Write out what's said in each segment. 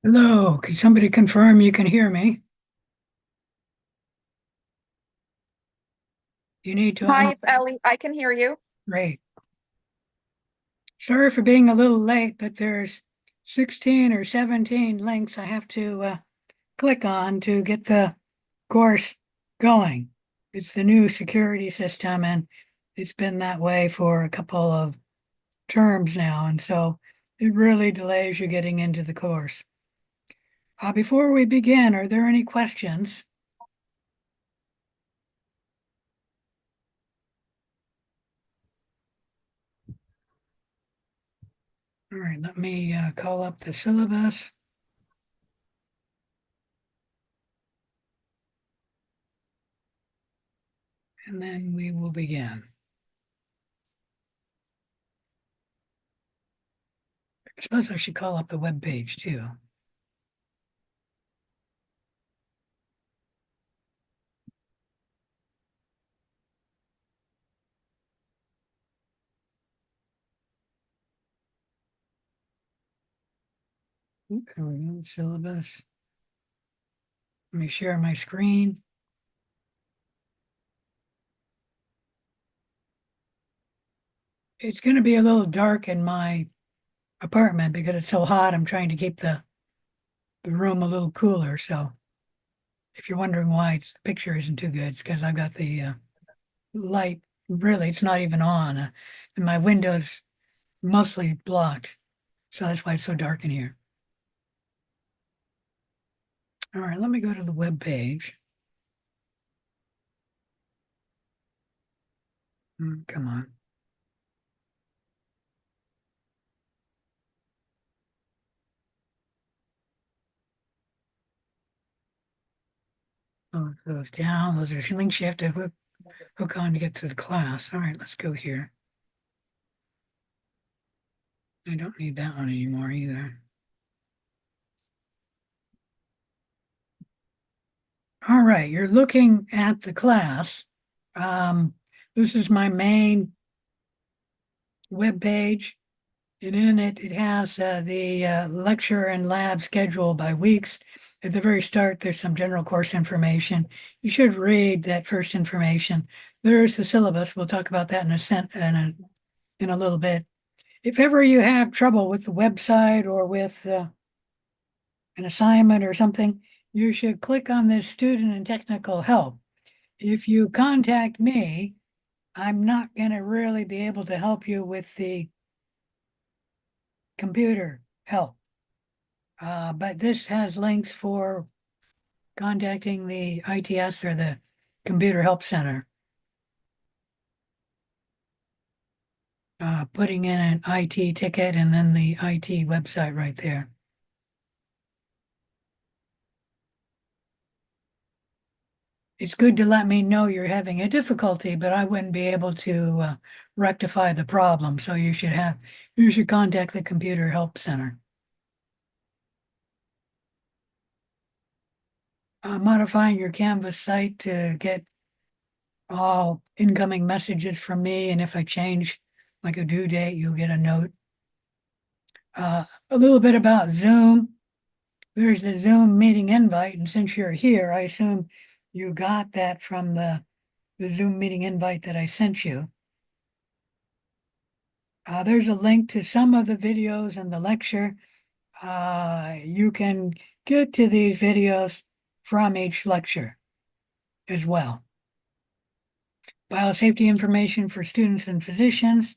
Hello, can somebody confirm you can hear me? You need to Hi, unlock. it's Ellie. I can hear you. Great. Sorry for being a little late, but there's 16 or 17 links I have to click on to get the course going. It's the new security system, and it's been that way for a couple of terms now, and so it really delays you getting into the course. Before we begin, are there any questions? All right, let me call up the syllabus. And then we will begin. I suppose I should call up the web page too. There we go, syllabus. Let me share my screen. It's going to be a little dark in my apartment because it's so hot. I'm trying to keep the room a little cooler. So if you're wondering why the picture isn't too good, it's because I've got the light. Really, it's not even on. And my window's mostly blocked. So that's why it's so dark in here. All right, let me go to the web page. Come on. Oh, it goes down. Those are links you have to hook on to get to the class. All right, let's go here. I don't need that one anymore either. All right, you're looking at the class. Um, this is my main web page, and in it, it has the lecture and lab schedule by weeks. At the very start, there's some general course information. You should read that first information. There's the syllabus. We'll talk about that in a little bit. If ever you have trouble with the website or with an assignment or something, you should click on this student and technical help. If you contact me, I'm not going to really be able to help you with the computer help. But this has links for contacting the ITS or the Computer Help Center, putting in an IT ticket and then the IT website right there. It's good to let me know you're having a difficulty, but I wouldn't be able to rectify the problem. So you should contact the Computer Help Center. Modifying your Canvas site to get all incoming messages from me. And if I change like a due date, you'll get a note. A little bit about Zoom. There's the Zoom meeting invite. And since you're here, I assume you got that from the Zoom meeting invite that I sent you. There's a link to some of the videos in the lecture. You can get to these videos from each lecture as well. Biosafety information for students and physicians,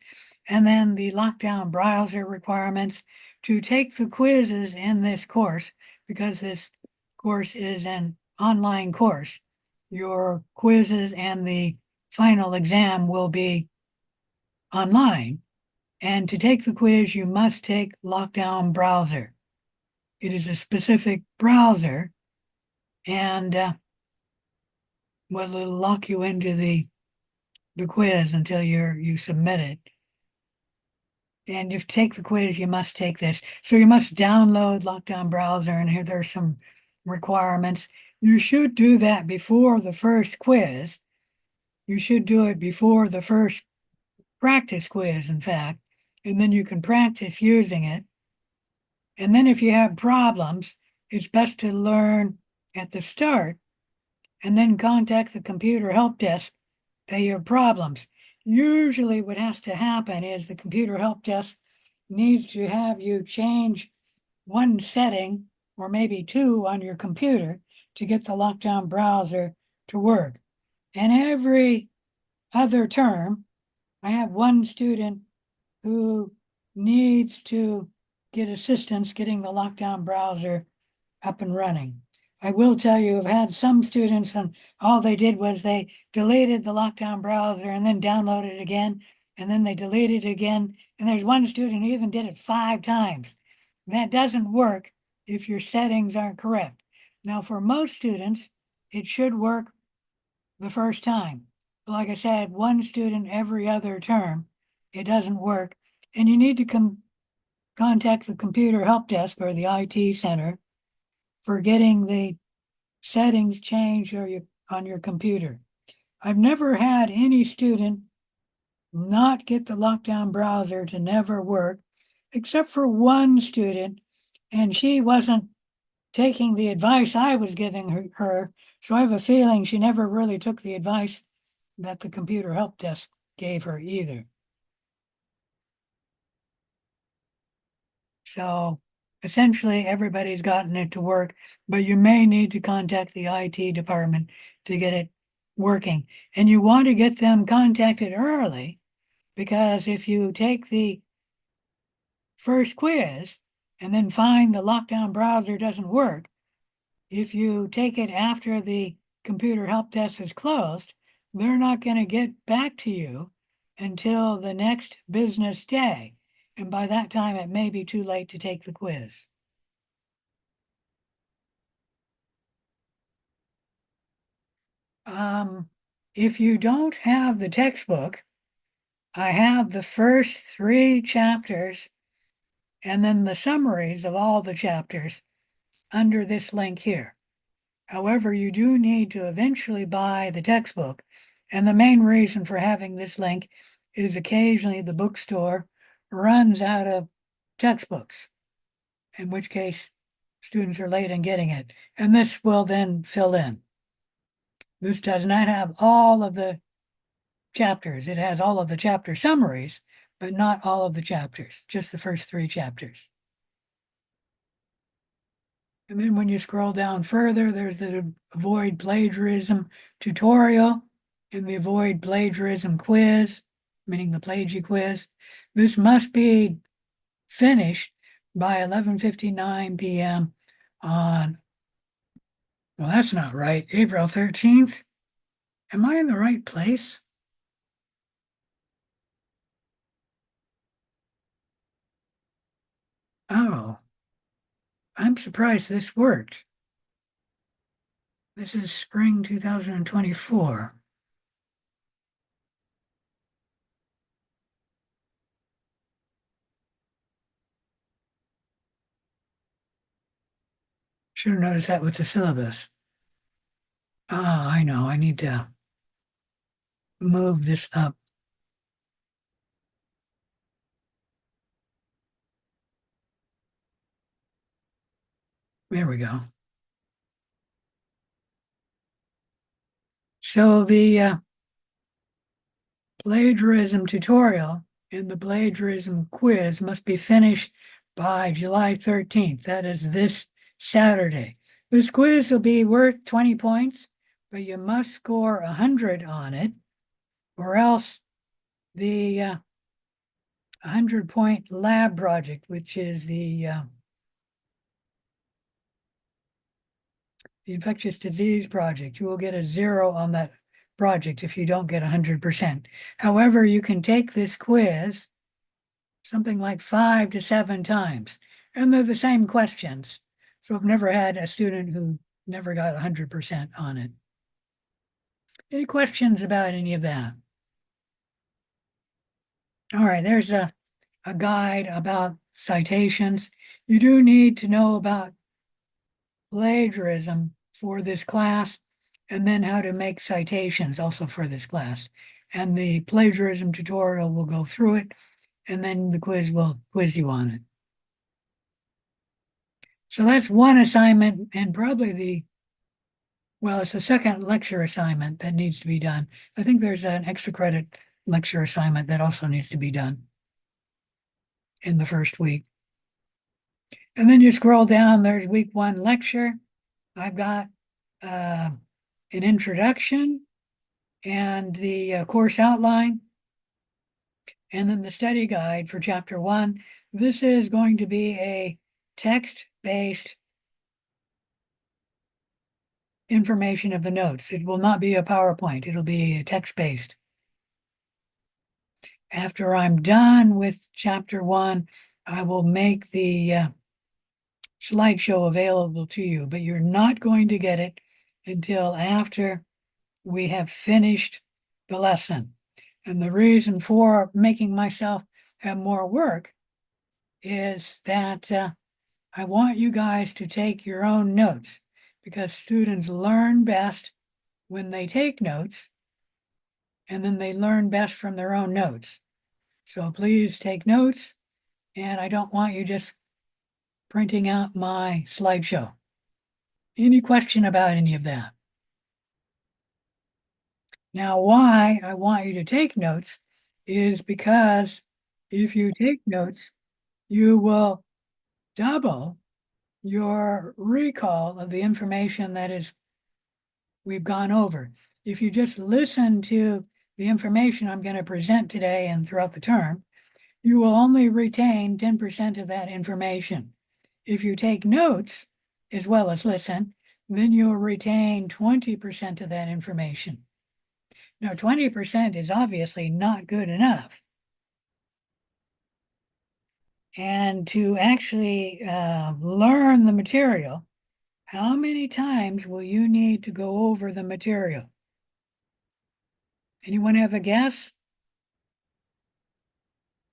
and then the lockdown browser requirements to take the quizzes in this course, because this course is an online course. Your quizzes and the final exam will be online. And to take the quiz, you must take lockdown browser. It is a specific browser, and will lock you into the quiz until you submit it. And if you take the quiz, you must take this. So you must download Lockdown Browser, and here there's some requirements. You should do that before the first quiz. You should do it before the first practice quiz, in fact, and then you can practice using it. And then if you have problems, it's best to learn at the start and then contact the computer help desk to your problems. Usually what has to happen is the computer help desk needs to have you change one setting or maybe two on your computer to get the lockdown browser to work. And every other term, I have one student who needs to get assistance getting the lockdown browser up and running. I will tell you, I've had some students and all they did was they deleted the lockdown browser and then downloaded it again, and then they deleted it again. And there's one student who even did it 5 times. That doesn't work if your settings aren't correct. Now, for most students, it should work the first time. Like I said, one student every other term, it doesn't work. And you need to contact the computer help desk or the IT center for getting the settings changed on your computer. I've never had any student not get the lockdown browser to never work, except for one student, and she wasn't taking the advice I was giving her. So I have a feeling she never really took the advice that the computer help desk gave her either. So essentially everybody's gotten it to work, but you may need to contact the IT department to get it working. And you want to get them contacted early because if you take the first quiz and then find the lockdown browser doesn't work, if you take it after the computer help desk is closed, they're not going to get back to you until the next business day. And by that time, it may be too late to take the quiz. If you don't have the textbook, I have the first 3 chapters and then the summaries of all the chapters under this link here. However, you do need to eventually buy the textbook. And the main reason for having this link is occasionally the bookstore runs out of textbooks, in which case students are late in getting it. And this will then fill in. This does not have all of the chapters. It has all of the chapter summaries, but not all of the chapters, just the first 3 chapters. And then when you scroll down further, there's the avoid plagiarism tutorial and the avoid plagiarism quiz, meaning the plagie quiz. This must be finished by 11:59 p.m. on, well, that's not right, April 13th. Am I in the right place? Oh, I'm surprised this worked. This is spring 2024. Should have noticed that with the syllabus. Ah, I know, I need to move this up. There we go. So the plagiarism tutorial and the plagiarism quiz must be finished by July 13th. That is this Saturday. This quiz will be worth 20 points, but you must score 100 on it, or else the 100-point lab project, which is the infectious disease project, you will get a 0 on that project if you don't get 100%. However, you can take this quiz something like 5 to 7 times, and they're the same questions. So I've never had a student who never got 100% on it. Any questions about any of that? All right, there's a guide about citations. You do need to know about plagiarism for this class, and then how to make citations also for this class. And the plagiarism tutorial will go through it, and then the quiz will quiz you on it. So that's one assignment and probably well, it's the second lecture assignment that needs to be done. I think there's an extra credit lecture assignment that also needs to be done in the first week. And then you scroll down, there's week 1 lecture. I've got an introduction and the course outline, and then the study guide for chapter 1. This is going to be a text-based information of the notes. It will not be a PowerPoint. It'll be text-based. After I'm done with chapter 1, I will make the slideshow available to you, but you're not going to get it until after we have finished the lesson. And the reason for making myself have more work is that I want you guys to take your own notes, because students learn best when they take notes, and then they learn best from their own notes. So please take notes, and I don't want you just printing out my slideshow. Any question about any of that? Now, why I want you to take notes is because if you take notes, you will double your recall of the information that we've gone over. If you just listen to the information I'm going to present today and throughout the term, you will only retain 10% of that information. If you take notes as well as listen, then you'll retain 20% of that information. Now, 20% is obviously not good enough. And to actually learn the material, how many times will you need to go over the material? Anyone have a guess?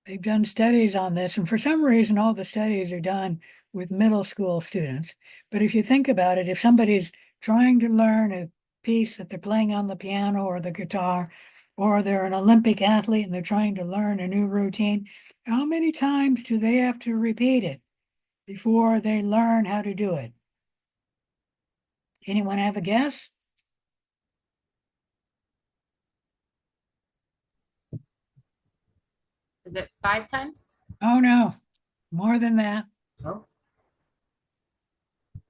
They've done studies on this, and for some reason, all the studies are done with middle school students. But if you think about it, if somebody's trying to learn a piece that they're playing on the piano or the guitar, or they're an Olympic athlete and they're trying to learn a new routine, how many times do they have to repeat it before they learn how to do it? Anyone have a guess? Is it 5 times? Oh, no, more than that. Oh,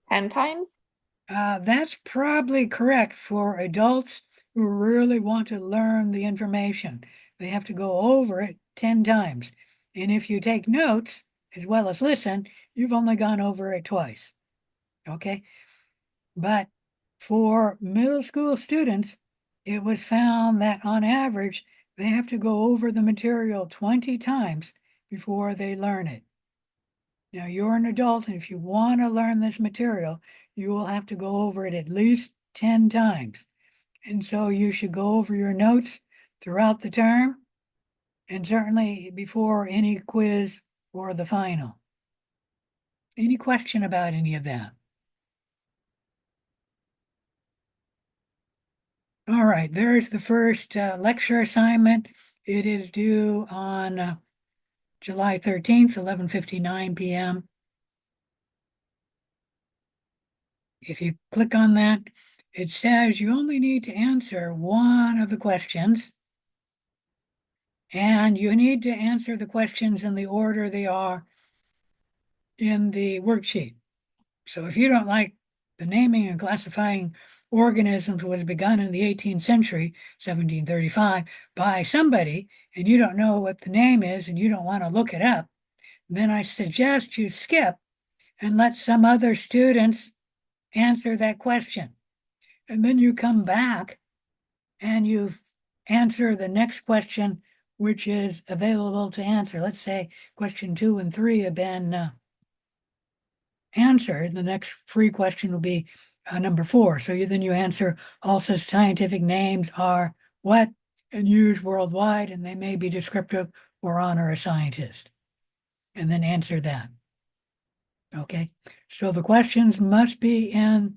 10 times? That's probably correct for adults who really want to learn the information. They have to go over it 10 times. And if you take notes as well as listen, you've only gone over it twice. Okay. But for middle school students, it was found that on average, they have to go over the material 20 times before they learn it. Now, you're an adult, and if you want to learn this material, you will have to go over it at least 10 times. And so you should go over your notes throughout the term, and certainly before any quiz or the final. Any question about any of that? All right, there's the first lecture assignment. It is due on July 13th, 11:59 p.m. If you click on that, it says you only need to answer one of the questions, and you need to answer the questions in the order they are in the worksheet. So if you don't like the naming and classifying organisms was begun in the 18th century, 1735, by somebody, and you don't know what the name is and you don't want to look it up, then I suggest you skip and let some other students answer that question. And then you come back and you answer the next question, which is available to answer. Let's say question 2 and 3 have been answered. The next free question will be number 4. So then you answer all such scientific names are what and used worldwide, and they may be descriptive or honor a scientist. And then answer that. Okay, so the questions must be in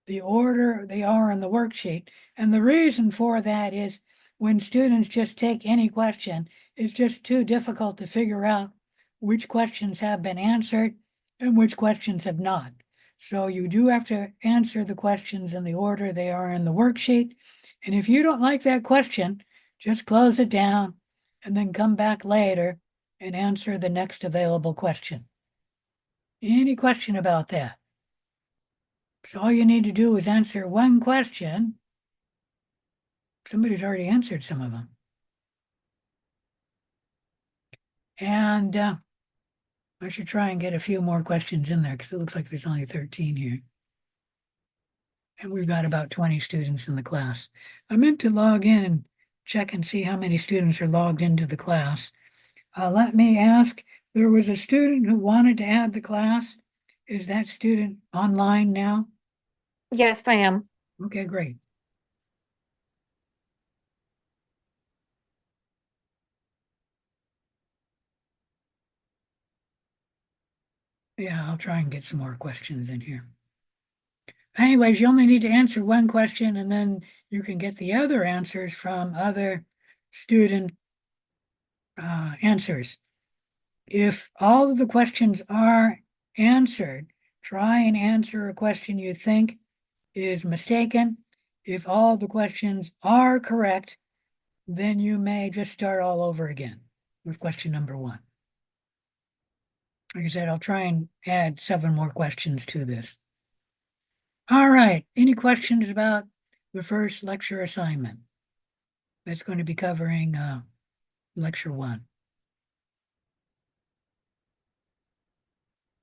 the order they are in the worksheet. And the reason for that is when students just take any question, it's just too difficult to figure out which questions have been answered and which questions have not. So you do have to answer the questions in the order they are in the worksheet. And if you don't like that question, just close it down and then come back later and answer the next available question. Any question about that? So all you need to do is answer one question. Somebody's already answered some of them. And I should try and get a few more questions in there because it looks like there's only 13 here. And we've got about 20 students in the class. I meant to log in and check and see how many students are logged into the class. Let me ask, there was a student who wanted to add the class. Is that student online now? Yes, I am. Okay, great. Yeah, I'll try and get some more questions in here. Anyways, you only need to answer one question and then you can get the other answers from other student answers. If all of the questions are answered, try and answer a question you think is mistaken. If all the questions are correct, then you may just start all over again with question number 1. Like I said, I'll try and add 7 more questions to this. All right, any questions about the first lecture assignment? That's going to be covering lecture 1.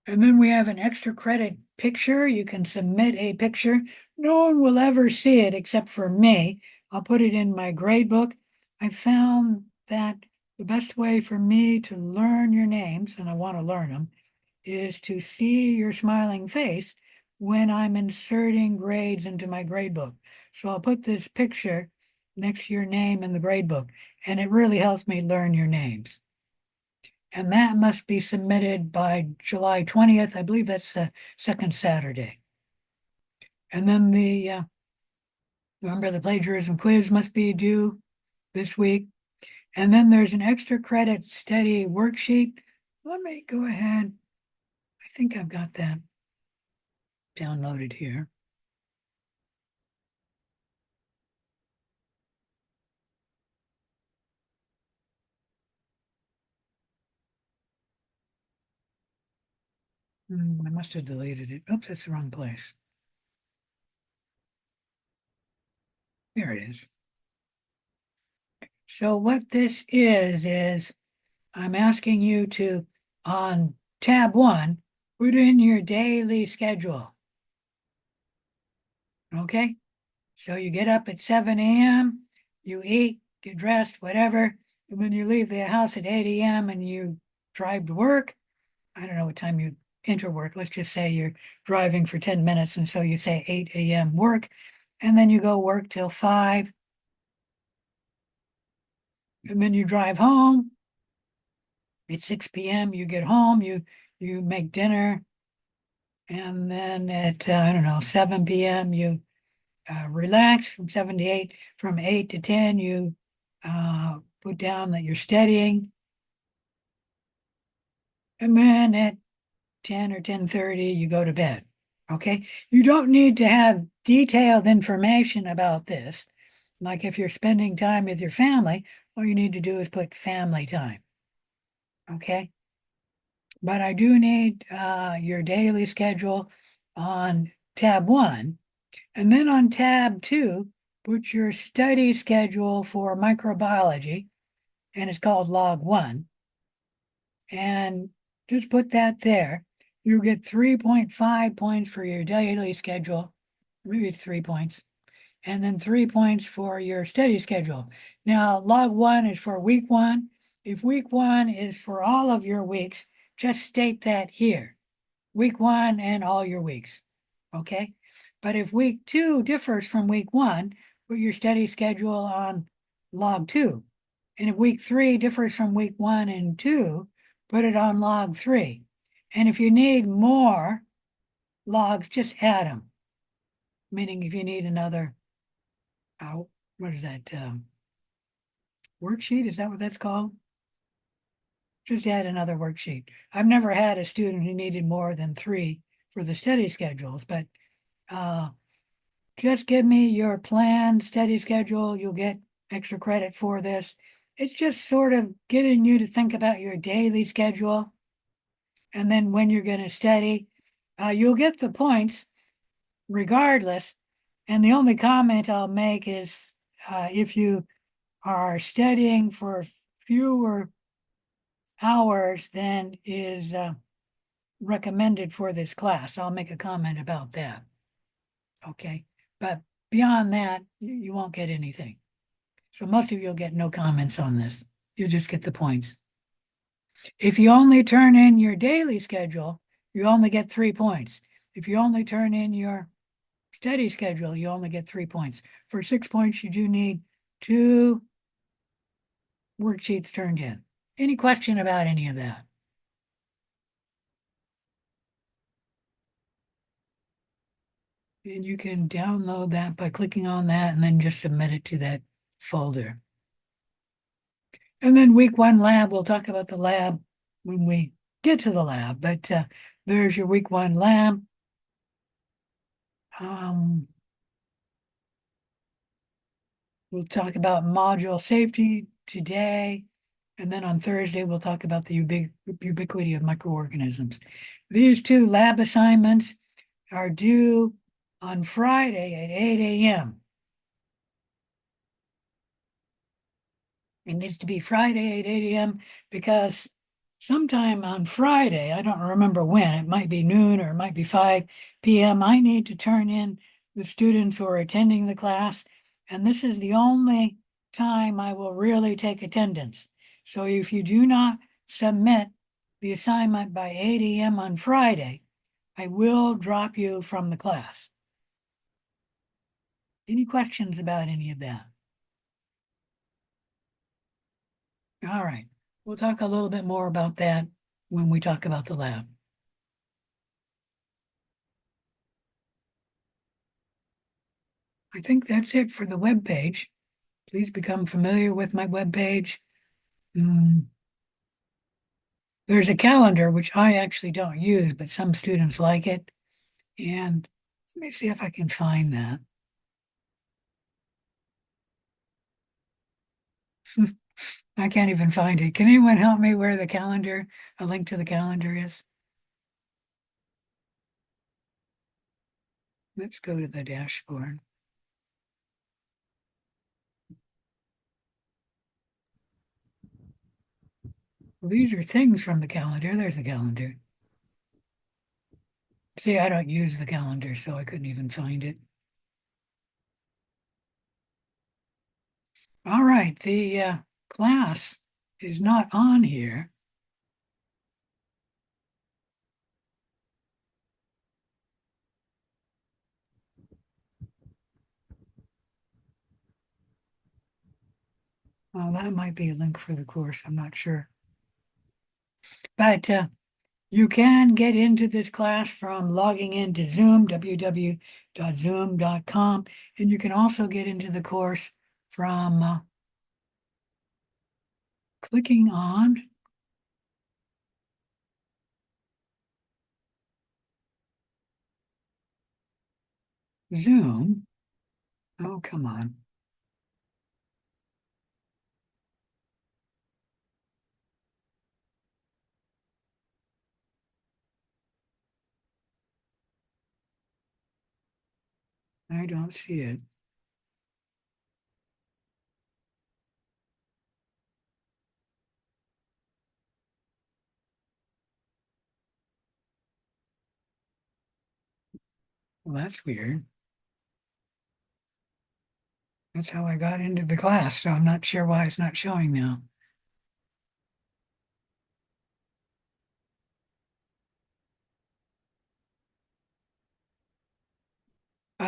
And then we have an extra credit picture. You can submit a picture. No one will ever see it except for me. I'll put it in my grade book. I found that the best way for me to learn your names, and I want to learn them, is to see your smiling face when I'm inserting grades into my grade book. So I'll put this picture next to your name in the grade book, and it really helps me learn your names. And that must be submitted by July 20th. I believe that's the second Saturday. And then remember the plagiarism quiz must be due this week. And then there's an extra credit study worksheet. Let me go ahead. I think I've got that downloaded here. I must have deleted it. Oops, that's the wrong place. There it is. So what this is I'm asking you to, on tab 1, put in your daily schedule. Okay? So you get up at 7 a.m., you eat, get dressed, whatever, and then you leave the house at 8 a.m. and you drive to work. I don't know what time you enter work. Let's just say you're driving for 10 minutes, and so you say 8 a.m. work, and then you go work till 5. And then you drive home. At 6 p.m. you get home, you make dinner, and then at I don't know, 7 p.m. you relax from 7 to 8. From 8 to 10 you put down that you're studying, and then at 10 or 10:30 you go to bed. Okay, you don't need to have detailed information about this. Like if you're spending time with your family, all you need to do is put family time. Okay, but I do need your daily schedule on tab 1. And then on tab 2, put your study schedule for microbiology, and it's called log 1. And just put that there. You get 3.5 points for your daily schedule. Maybe it's 3 points. And then 3 points for your study schedule. Now, log 1 is for week 1. If week 1 is for all of your weeks, just state that here. Week 1 and all your weeks. Okay? But if week 2 differs from week 1, put your study schedule on log 2. And if week 3 differs from week 1 and 2, put it on log 3. And if you need more logs, just add them. Meaning if you need another, what is that? Worksheet? Is that what that's called? just add another worksheet. I've never had a student who needed more than 3 for the study schedules, but just give me your planned study schedule. You'll get extra credit for this. It's just sort of getting you to think about your daily schedule and then when you're going to study. You'll get the points regardless. And the only comment I'll make is if you are studying for fewer hours than is recommended for this class, I'll make a comment about that. Okay, but beyond that, you won't get anything. So most of you will get no comments on this. You'll just get the points. If you only turn in your daily schedule, you only get 3 points. If you only turn in your study schedule, you only get 3 points. For 6 points, you do need 2 worksheets turned in. Any question about any of that? And you can download that by clicking on that and then just submit it to that folder. And then week 1 lab, we'll talk about the lab when we get to the lab, but there's your week 1 lab. We'll talk about module safety today. And then on Thursday, we'll talk about the ubiquity of microorganisms. These 2 lab assignments are due on Friday at 8 a.m. It needs to be Friday at 8 a.m. because sometime on Friday, I don't remember when, it might be noon or it might be 5 p.m. I need to turn in the students who are attending the class. And this is the only time I will really take attendance. So if you do not submit the assignment by 8 a.m. on Friday, I will drop you from the class. Any questions about any of that? All right, we'll talk a little bit more about that when we talk about the lab. I think that's it for the web page. Please become familiar with my web page. There's a calendar, which I actually don't use, but some students like it. And let me see if I can find that. I can't even find it. Can anyone help me where the calendar, a link to the calendar is? Let's go to the dashboard. Well, these are things from the calendar. There's the calendar. See, I don't use the calendar, so I couldn't even find it. All right, the class is not on here. Well, that might be a link for the course. I'm not sure. But you can get into this class from logging into Zoom, www.zoom.com. And you can also get into the course from clicking on Zoom. Oh, come on. I don't see it. Well, that's weird. That's how I got into the class, so I'm not sure why it's not showing now.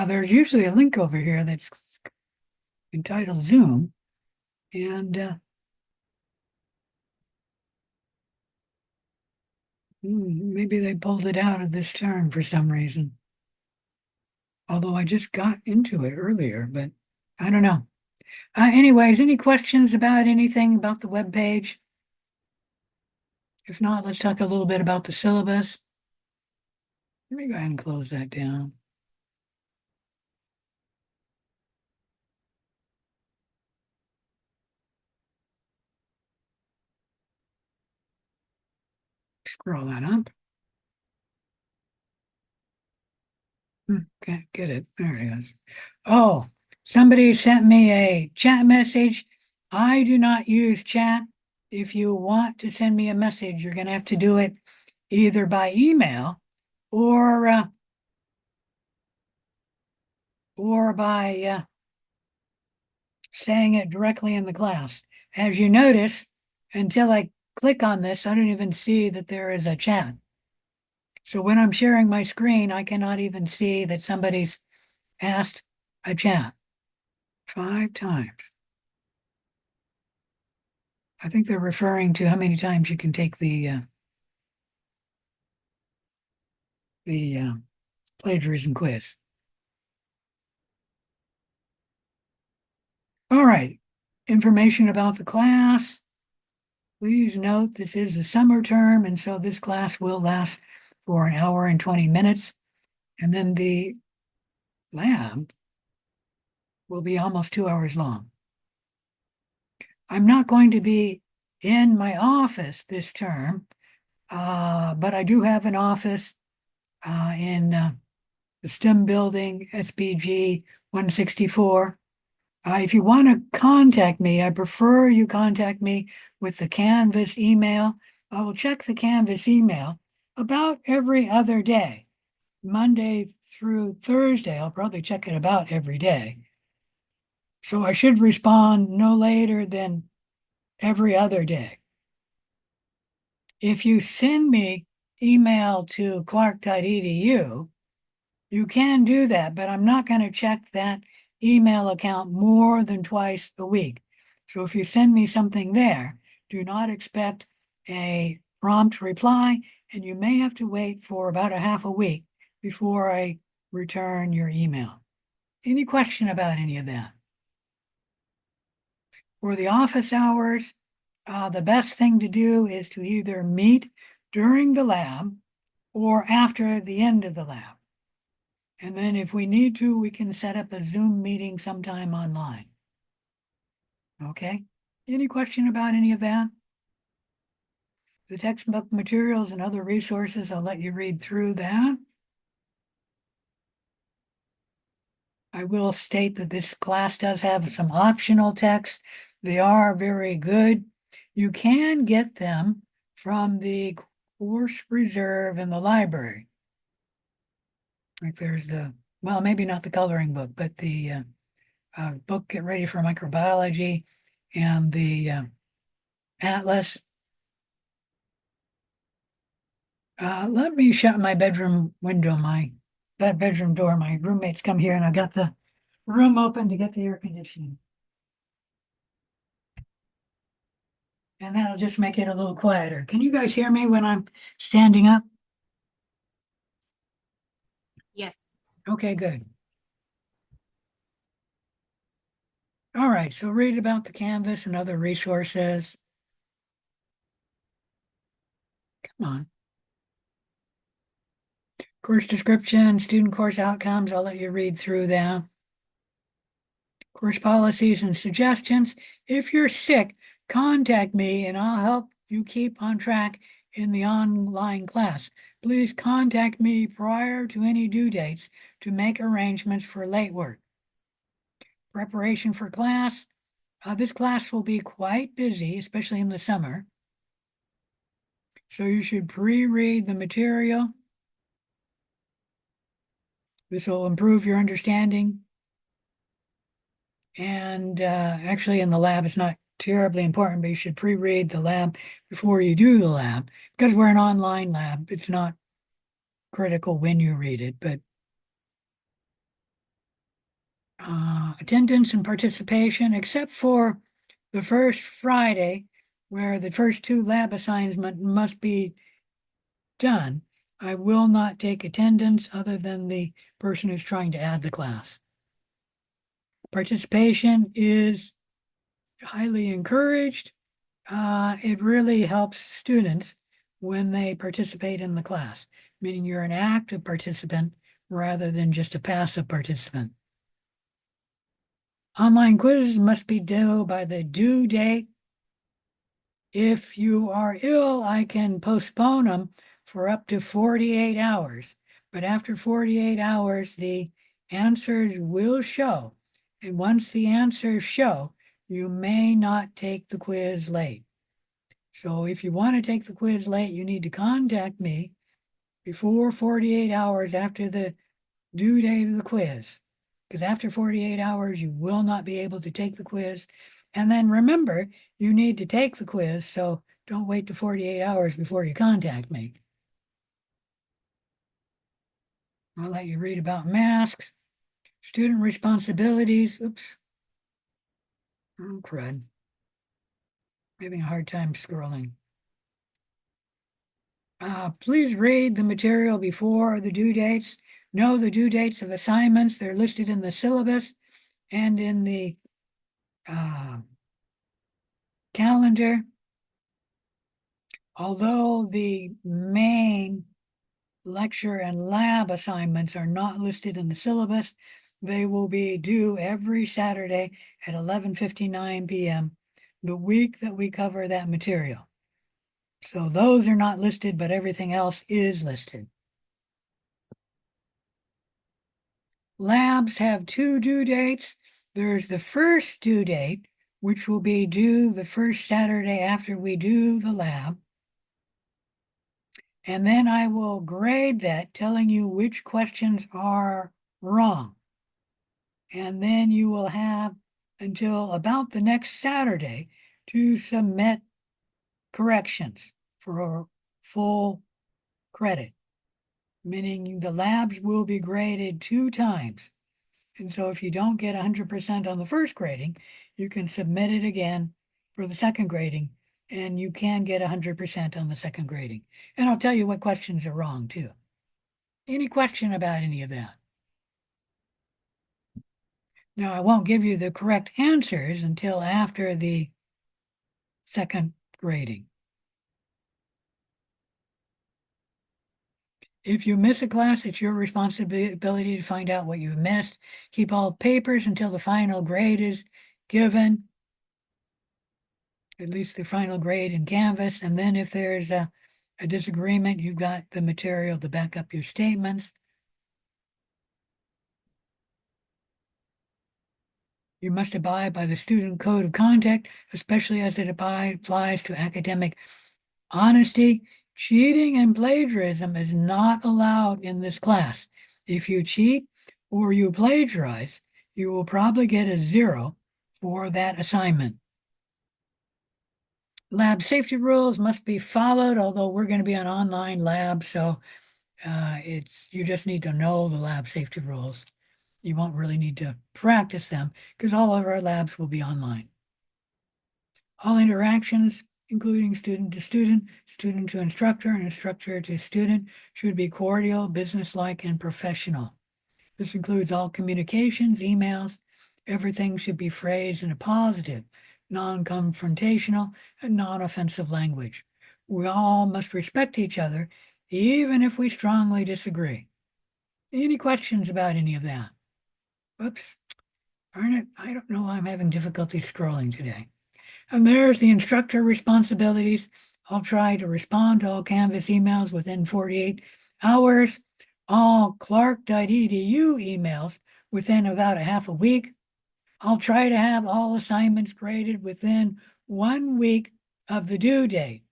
There's usually a link over here that's entitled Zoom, and maybe they pulled it out of this term for some reason. Although I just got into it earlier, but I don't know. Anyways, any questions about anything about the web page? If not, let's talk a little bit about the syllabus. Let me go ahead and close that down. Scroll that up. Can't get it. There it is. Oh, somebody sent me a chat message. I do not use chat. If you want to send me a message, you're going to have to do it either by email or by saying it directly in the class. As you notice, until I click on this, I don't even see that there is a chat. So when I'm sharing my screen, I cannot even see that somebody's asked a chat 5 times. I think they're referring to how many times you can take the plagiarism quiz. All right, information about the class. Please note this is the summer term, and so this class will last for 1 hour and 20 minutes. And then the lab will be almost 2 hours long. I'm not going to be in my office this term, but I do have an office in the STEM building, SPG 164. If you want to contact me, I prefer you contact me with the Canvas email. I will check the Canvas email about every other day, Monday through Thursday. I'll probably check it about every day. So I should respond no later than every other day. If you send me email to clark.edu, you can do that, but I'm not going to check that email account more than twice a week. So if you send me something there, do not expect a prompt reply, and you may have to wait for about a half a week before I return your email. Any question about any of that? For the office hours, the best thing to do is to either meet during the lab or after the end of the lab. And then if we need to, we can set up a Zoom meeting sometime online. Okay? Any question about any of that? The textbook materials and other resources, I'll let you read through that. I will state that this class does have some optional text. They are very good. You can get them from the course reserve in the library. Like there's well, maybe not the coloring book, but the book Get Ready for Microbiology and the atlas. Let me shut my bedroom window, that bedroom door. My roommates come here and I got the room open to get the air conditioning. And that'll just make it a little quieter. Can you guys hear me when I'm standing up? Yes. Okay, good. All right, so read about the Canvas and other resources. Come on. Course description, student course outcomes, I'll let you read through that. Course policies and suggestions. If you're sick, contact me and I'll help you keep on track in the online class. Please contact me prior to any due dates to make arrangements for late work. Preparation for class. This class will be quite busy, especially in the summer. So you should pre-read the material. This will improve your understanding. And actually in the lab, it's not terribly important, but you should pre-read the lab before you do the lab. Because we're an online lab, it's not critical when you read it, but attendance and participation, except for the first Friday, where the first 2 lab assignments must be done, I will not take attendance other than the person who's trying to add the class. Participation is highly encouraged. It really helps students when they participate in the class, meaning you're an active participant rather than just a passive participant. Online quizzes must be due by the due date. If you are ill, I can postpone them for up to 48 hours. But after 48 hours, the answers will show. And once the answers show, you may not take the quiz late. So if you want to take the quiz late, you need to contact me before 48 hours after the due date of the quiz. Because after 48 hours, you will not be able to take the quiz. And then remember, you need to take the quiz, so don't wait to 48 hours before you contact me. I'll let you read about masks, student responsibilities. Oops. Oh, crud. Having a hard time scrolling. Please read the material before the due dates. Know the due dates of assignments. They're listed in the syllabus and in the calendar. Although the main lecture and lab assignments are not listed in the syllabus, they will be due every Saturday at 11:59 p.m. the week that we cover that material. So those are not listed, but everything else is listed. Labs have two due dates. There's the first due date, which will be due the first Saturday after we do the lab. And then I will grade that, telling you which questions are wrong. And then you will have until about the next Saturday to submit corrections for full credit, meaning the labs will be graded 2 times. And so if you don't get 100% on the first grading, you can submit it again for the second grading, and you can get 100% on the second grading. And I'll tell you what questions are wrong too. Any question about any of that? Now, I won't give you the correct answers until after the second grading. If you miss a class, it's your responsibility to find out what you missed. Keep all papers until the final grade is given, at least the final grade in Canvas. And then if there's a disagreement, you've got the material to back up your statements. You must abide by the student code of conduct, especially as it applies to academic honesty. Cheating and plagiarism is not allowed in this class. If you cheat or you plagiarize, you will probably get a 0 for that assignment. Lab safety rules must be followed, although we're going to be an online lab, so you just need to know the lab safety rules. You won't really need to practice them because all of our labs will be online. All interactions, including student to student, student to instructor, and instructor to student, should be cordial, businesslike, and professional. This includes all communications, emails. Everything should be phrased in a positive, non-confrontational, and non-offensive language. We all must respect each other, even if we strongly disagree. Any questions about any of that? Whoops. I don't know why I'm having difficulty scrolling today. And there's the instructor responsibilities. I'll try to respond to all Canvas emails within 48 hours, all clark.edu emails within about a half a week. I'll try to have all assignments graded within 1 week of the due date.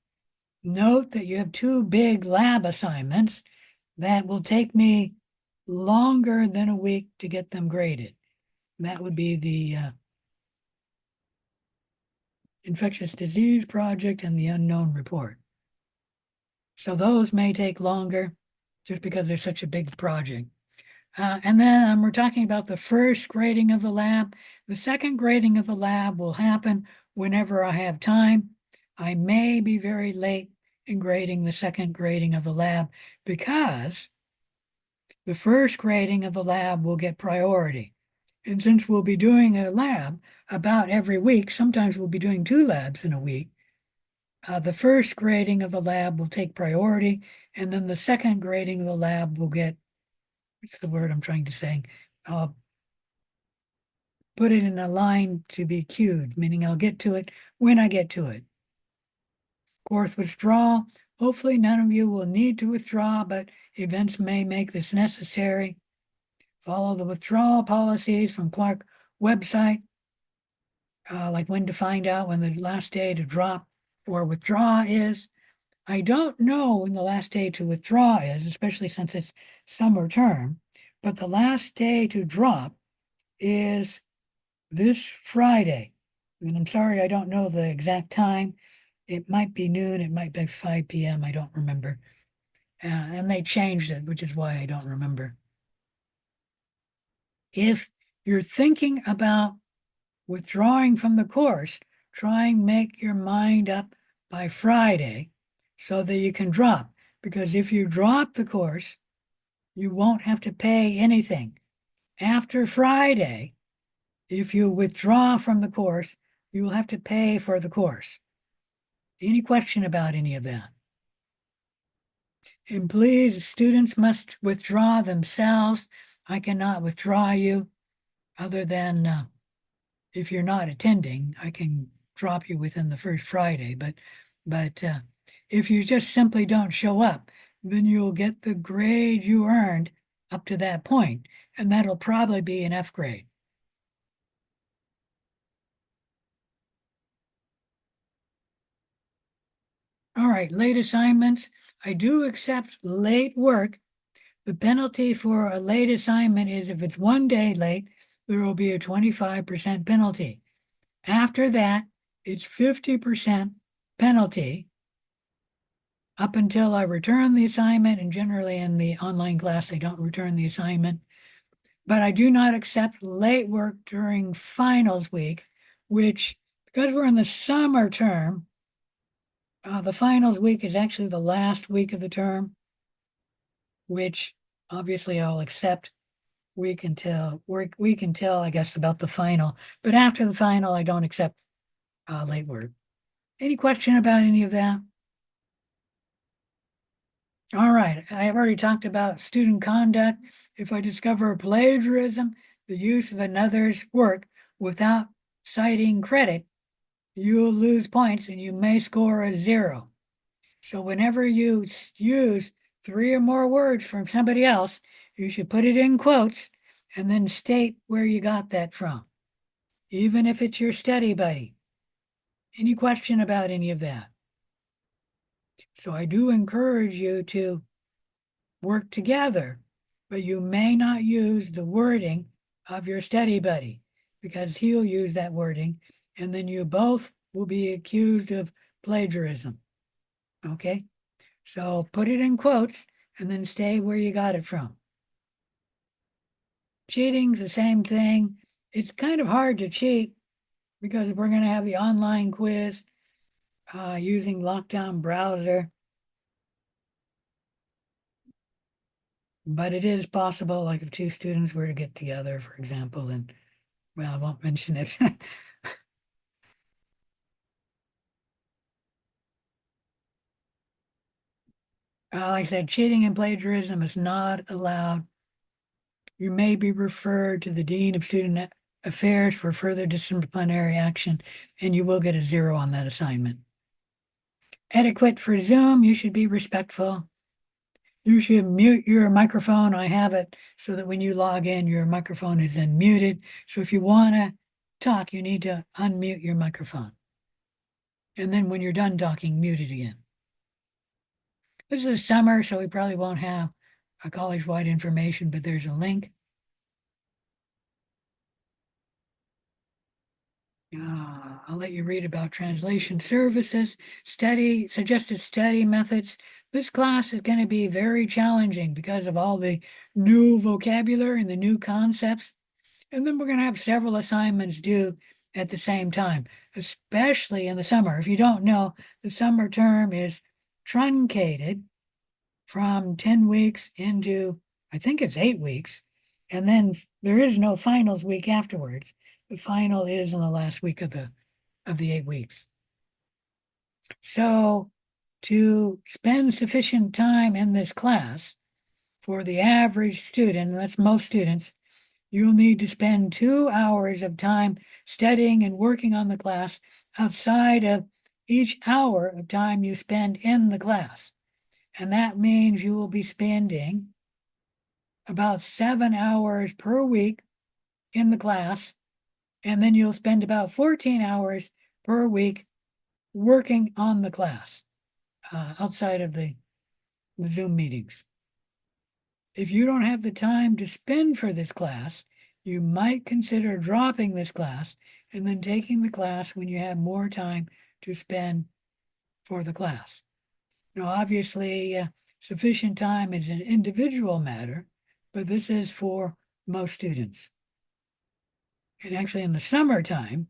Note that you have 2 big lab assignments that will take me longer than a week to get them graded. That would be the infectious disease project and the unknown report. So those may take longer just because they're such a big project. And then we're talking about the first grading of the lab. The second grading of the lab will happen whenever I have time. I may be very late in grading the second grading of the lab because the first grading of the lab will get priority. And since we'll be doing a lab about every week, sometimes we'll be doing 2 labs in a week, The first grading of the lab will take priority, and then the second grading of the lab will get, what's the word I'm trying to say? I'll put it in a line to be queued, meaning I'll get to it when I get to it. Fourth, withdrawal. Hopefully none of you will need to withdraw, but events may make this necessary. Follow the withdrawal policies from Clark website, like when to find out when the last day to drop or withdraw is. I don't know when the last day to withdraw is, especially since it's summer term, but the last day to drop is this Friday. And I'm sorry, I don't know the exact time. It might be noon, it might be 5 p.m., I don't remember. And they changed it, which is why I don't remember. If you're thinking about withdrawing from the course, try and make your mind up by Friday so that you can drop. Because if you drop the course, you won't have to pay anything. After Friday, if you withdraw from the course, you will have to pay for the course. Any question about any of that? And please, students must withdraw themselves. I cannot withdraw you other than if you're not attending, I can drop you within the first Friday. But if you just simply don't show up, then you'll get the grade you earned up to that point, and that'll probably be an F grade. All right, late assignments. I do accept late work. The penalty for a late assignment is if it's 1 day late, there will be a 25% penalty. After that, it's 50% penalty up until I return the assignment. And generally in the online class, I don't return the assignment. But I do not accept late work during finals week, which, because we're in the summer term, the finals week is actually the last week of the term, which obviously I'll accept week until I guess about the final. But after the final, I don't accept late work. Any question about any of that? All right, I have already talked about student conduct. If I discover plagiarism, the use of another's work without citing credit, you'll lose points and you may score a 0. So whenever you use 3 or more words from somebody else, you should put it in quotes and then state where you got that from, even if it's your study buddy. Any question about any of that? So I do encourage you to work together, but you may not use the wording of your study buddy because he'll use that wording and then you both will be accused of plagiarism. Okay, so put it in quotes and then stay where you got it from. Cheating's the same thing. It's kind of hard to cheat because we're going to have the online quiz using Lockdown Browser. But it is possible, like if 2 students were to get together, for example, and well, I won't mention it. Like I said, cheating and plagiarism is not allowed. You may be referred to the Dean of Student Affairs for further disciplinary action, and you will get a 0 on that assignment. Etiquette for Zoom, you should be respectful. You should mute your microphone. I have it so that when you log in, your microphone is then muted. So if you want to talk, you need to unmute your microphone. And then when you're done talking, mute it again. This is summer, so we probably won't have a college-wide information, but there's a link. I'll let you read about translation services, suggested study methods. This class is going to be very challenging because of all the new vocabulary and the new concepts. And then we're going to have several assignments due at the same time, especially in the summer. If you don't know, the summer term is truncated from 10 weeks into, I think it's 8 weeks. And then there is no finals week afterwards. The final is in the last week of the 8 weeks. So to spend sufficient time in this class for the average student, and that's most students, you'll need to spend 2 hours of time studying and working on the class outside of each hour of time you spend in the class. And that means you will be spending about 7 hours per week in the class, and then you'll spend about 14 hours per week working on the class outside of the Zoom meetings. If you don't have the time to spend for this class, you might consider dropping this class and then taking the class when you have more time to spend for the class. Now, obviously, sufficient time is an individual matter, but this is for most students. And actually, in the summertime,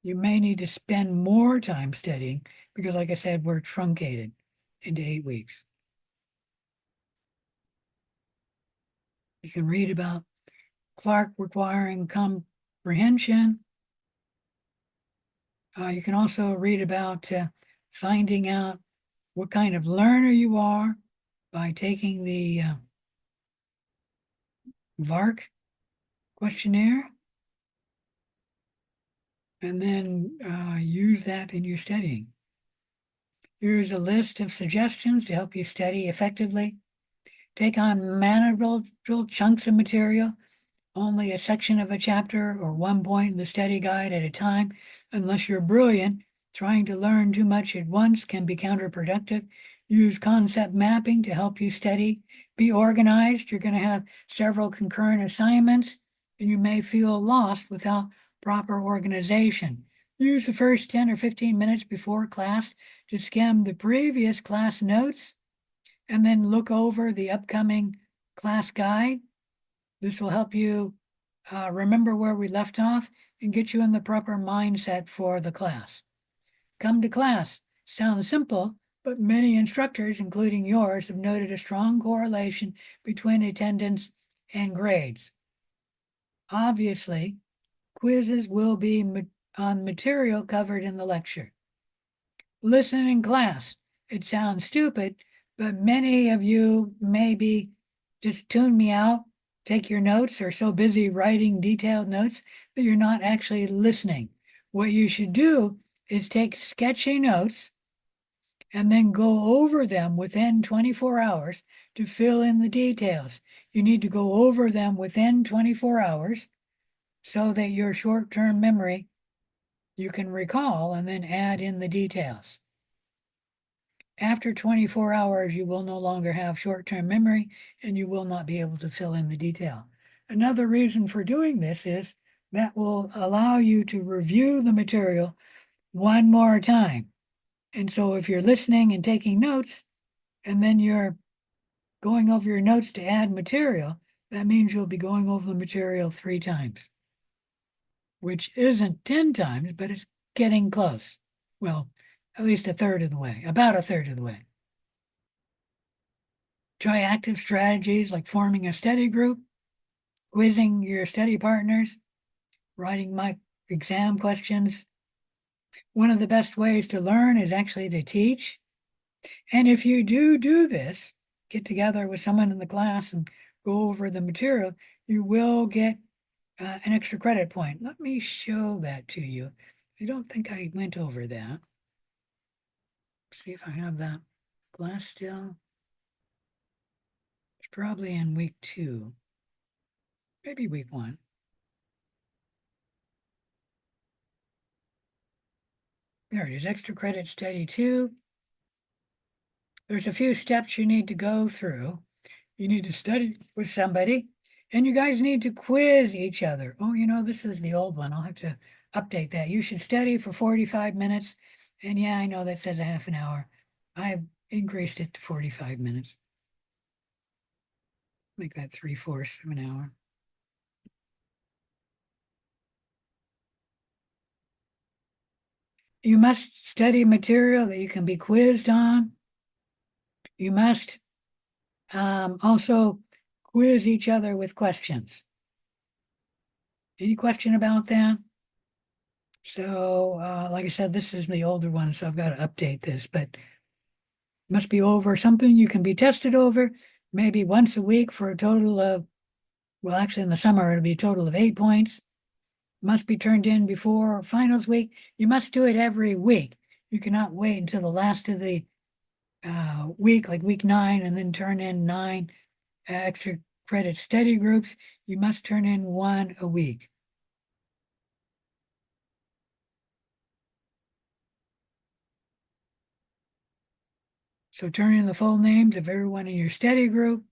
you may need to spend more time studying because, like I said, we're truncated into 8 weeks. You can read about Clark requiring comprehension. You can also read about finding out what kind of learner you are by taking the VARC questionnaire, and then use that in your studying. Here's a list of suggestions to help you study effectively. Take on manageable chunks of material, only a section of a chapter or one point in the study guide at a time, unless you're brilliant. Trying to learn too much at once can be counterproductive. Use concept mapping to help you study. Be organized. You're going to have several concurrent assignments, and you may feel lost without proper organization. Use the first 10 or 15 minutes before class to skim the previous class notes and then look over the upcoming class guide. This will help you remember where we left off and get you in the proper mindset for the class. Come to class. Sounds simple, but many instructors, including yours, have noted a strong correlation between attendance and grades. Obviously, quizzes will be on material covered in the lecture. Listen in class. It sounds stupid, but many of you maybe just tune me out, take your notes, or so busy writing detailed notes that you're not actually listening. What you should do is take sketchy notes and then go over them within 24 hours to fill in the details. You need to go over them within 24 hours so that your short-term memory you can recall and then add in the details. After 24 hours, you will no longer have short-term memory and you will not be able to fill in the detail. Another reason for doing this is that will allow you to review the material one more time. And so if you're listening and taking notes, and then you're going over your notes to add material, that means you'll be going over the material 3 times, which isn't 10 times, but it's getting close. Well, at least a third of the way, about a third of the way. Try active strategies like forming a study group, quizzing your study partners, writing mock exam questions. One of the best ways to learn is actually to teach. And if you do this, get together with someone in the class and go over the material, you will get an extra credit point. Let me show that to you. I don't think I went over that. See if I have that class still. It's probably in week 2, maybe week 1. There it is, extra credit study 2. There's a few steps you need to go through. You need to study with somebody, and you guys need to quiz each other. Oh, this is the old one. I'll have to update that. You should study for 45 minutes. And yeah, I know that says a half an hour. I've increased it to 45 minutes. Make that 3/4 of an hour. You must study material that you can be quizzed on. You must also quiz each other with questions. Any question about that? So, like I said, this is the older one, so I've got to update this, but must be over something you can be tested over, maybe once a week for a total of, well, actually in the summer, it'll be a total of 8 points. Must be turned in before finals week. You must do it every week. You cannot wait until the last of the week, like week 9, and then turn in 9 extra credit study groups. You must turn in one a week. So turn in the full names of everyone in your study group.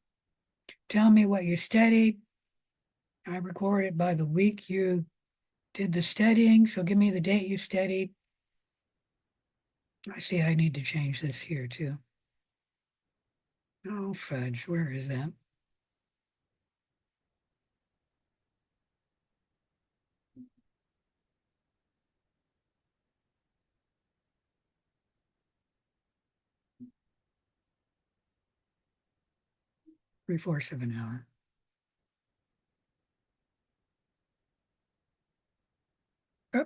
Tell me what you studied. I record it by the week you did the studying. So give me the date you studied. I see I need to change this here too. Oh, fudge, where is that? Three-fourths of an hour. Oh.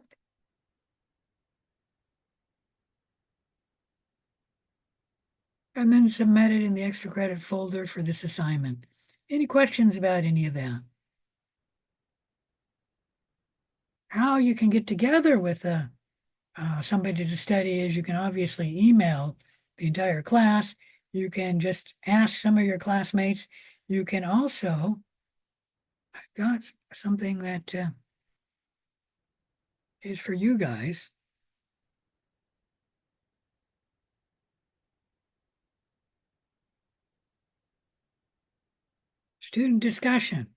And then submit it in the extra credit folder for this assignment. Any questions about any of that? How you can get together with somebody to study is you can obviously email the entire class. You can just ask some of your classmates. You can also, I've got something that is for you guys. Student discussion.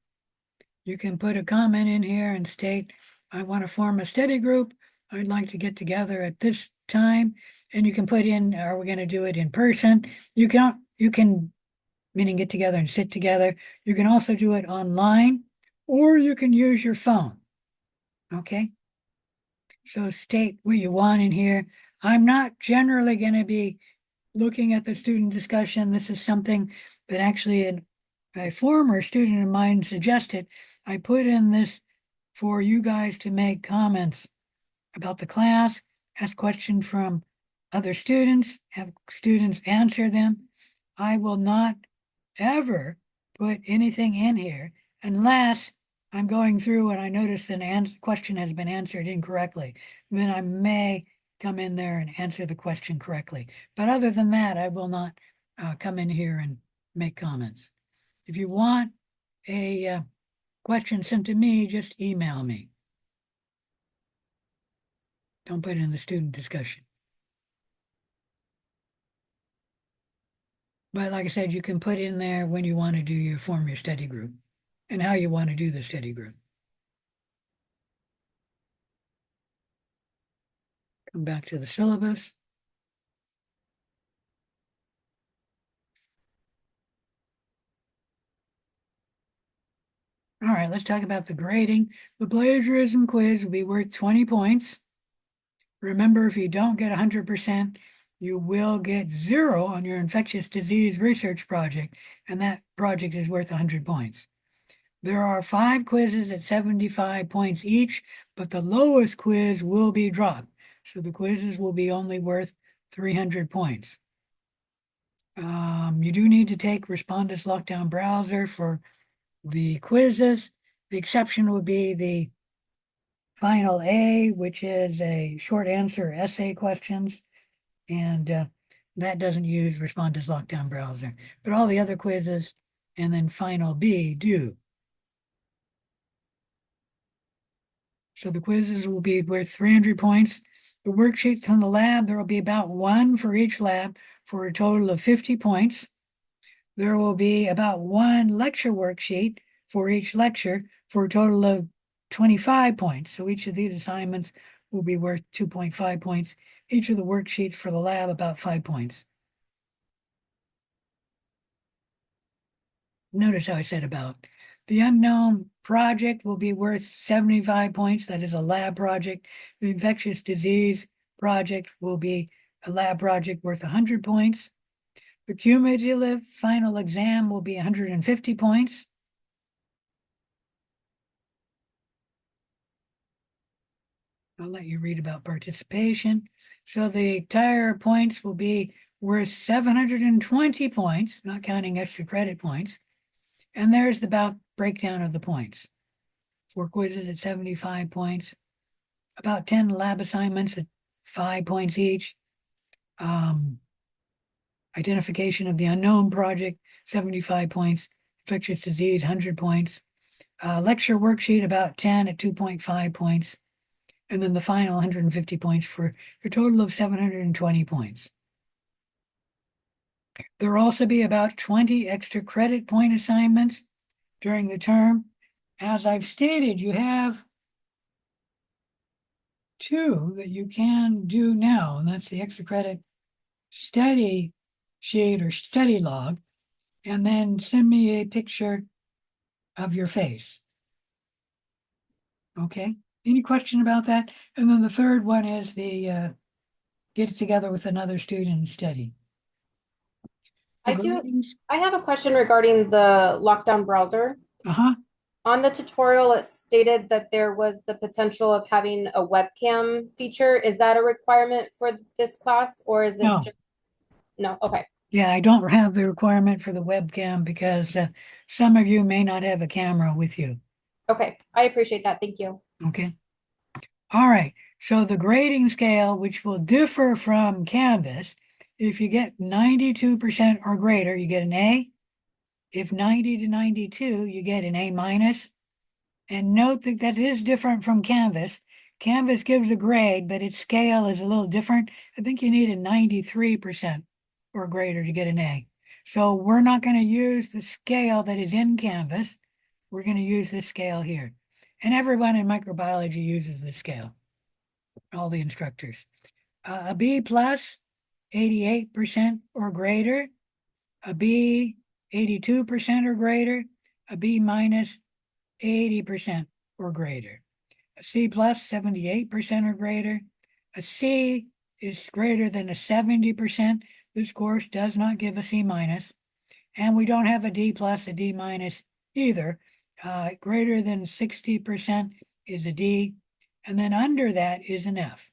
You can put a comment in here and state, I want to form a study group. I'd like to get together at this time. And you can put in, are we going to do it in person? You can, meaning get together and sit together. You can also do it online, or you can use your phone. Okay. So state what you want in here. I'm not generally going to be looking at the student discussion. This is something that actually a former student of mine suggested. I put in this for you guys to make comments about the class, ask questions from other students, have students answer them. I will not ever put anything in here unless I'm going through and I notice an question has been answered incorrectly. Then I may come in there and answer the question correctly. But other than that, I will not come in here and make comments. If you want a question sent to me, just email me. Don't put it in the student discussion. But like I said, you can put in there when you want to form your study group and how you want to do the study group. Come back to the syllabus. All right, let's talk about the grading. The plagiarism quiz will be worth 20 points. Remember, if you don't get 100%, you will get 0 on your infectious disease research project, and that project is worth 100 points. There are 5 quizzes at 75 points each, but the lowest quiz will be dropped. So the quizzes will be only worth 300 points. You do need to take Respondus Lockdown Browser for the quizzes. The exception would be the Final A, which is a short answer essay questions. And that doesn't use Respondus Lockdown Browser. But all the other quizzes and then Final B do. So the quizzes will be worth 300 points. The worksheets in the lab, there will be about 1 for each lab for a total of 50 points. There will be about 1 lecture worksheet for each lecture for a total of 25 points. So each of these assignments will be worth 2.5 points. Each of the worksheets for the lab about 5 points. Notice how I said about. The unknown project will be worth 75 points. That is a lab project. The infectious disease project will be a lab project worth 100 points. The cumulative final exam will be 150 points. I'll let you read about participation. So the entire points will be worth 720 points, not counting extra credit points. And there's the about breakdown of the points. 4 quizzes at 75 points, about 10 lab assignments at 5 points each. Identification of the unknown project, 75 points. Infectious disease, 100 points. Lecture worksheet, about 10 at 2.5 points. And then the final 150 points for a total of 720 points. There will also be about 20 extra credit point assignments during the term. As I've stated, you have 2 that you can do now, and that's the extra credit study sheet or study log, and then send me a picture of your face. Okay, any question about that? And then the third one is the get it together with another student and study. The I do. gradings- I have a question regarding the lockdown browser. Uh-huh. On the tutorial, it stated that there was the potential of having a webcam feature. Is that a requirement for this class, or is it No. just no? Okay. Yeah, I don't have the requirement for the webcam because some of you may not have a camera with you. Okay. I appreciate that. Thank you. Okay. All right. So the grading scale, which will differ from Canvas, if you get 92% or greater, you get an A. If 90 to 92, you get an A minus. And note that that is different from Canvas. Canvas gives a grade, but its scale is a little different. I think you need a 93% or greater to get an A. So we're not going to use the scale that is in Canvas. We're going to use this scale here. And everyone in microbiology uses this scale, all the instructors. A B plus, 88% or greater. A B, 82% or greater. A B minus, 80% or greater. A C plus, 78% or greater. A C is greater than a 70%. This course does not give a C minus. And we don't have a D plus, a D minus either. Greater than 60% is a D. And then under that is an F.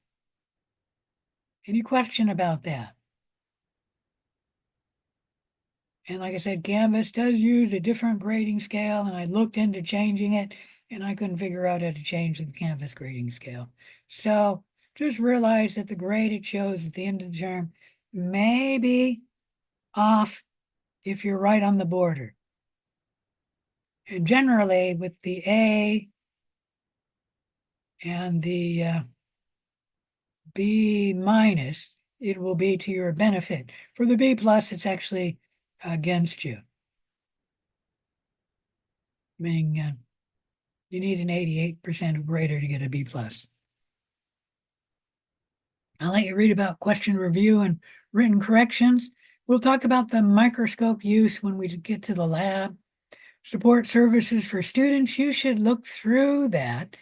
Any question about that? And like I said, Canvas does use a different grading scale, and I looked into changing it, and I couldn't figure out how to change the Canvas grading scale. So just realize that the grade it shows at the end of the term may be off if you're right on the border. And generally, with the A and the B minus, it will be to your benefit. For the B plus, it's actually against you. Meaning you need an 88% or greater to get a B plus. I'll let you read about question review and written corrections. We'll talk about the microscope use when we get to the lab. Support services for students, you should look through that.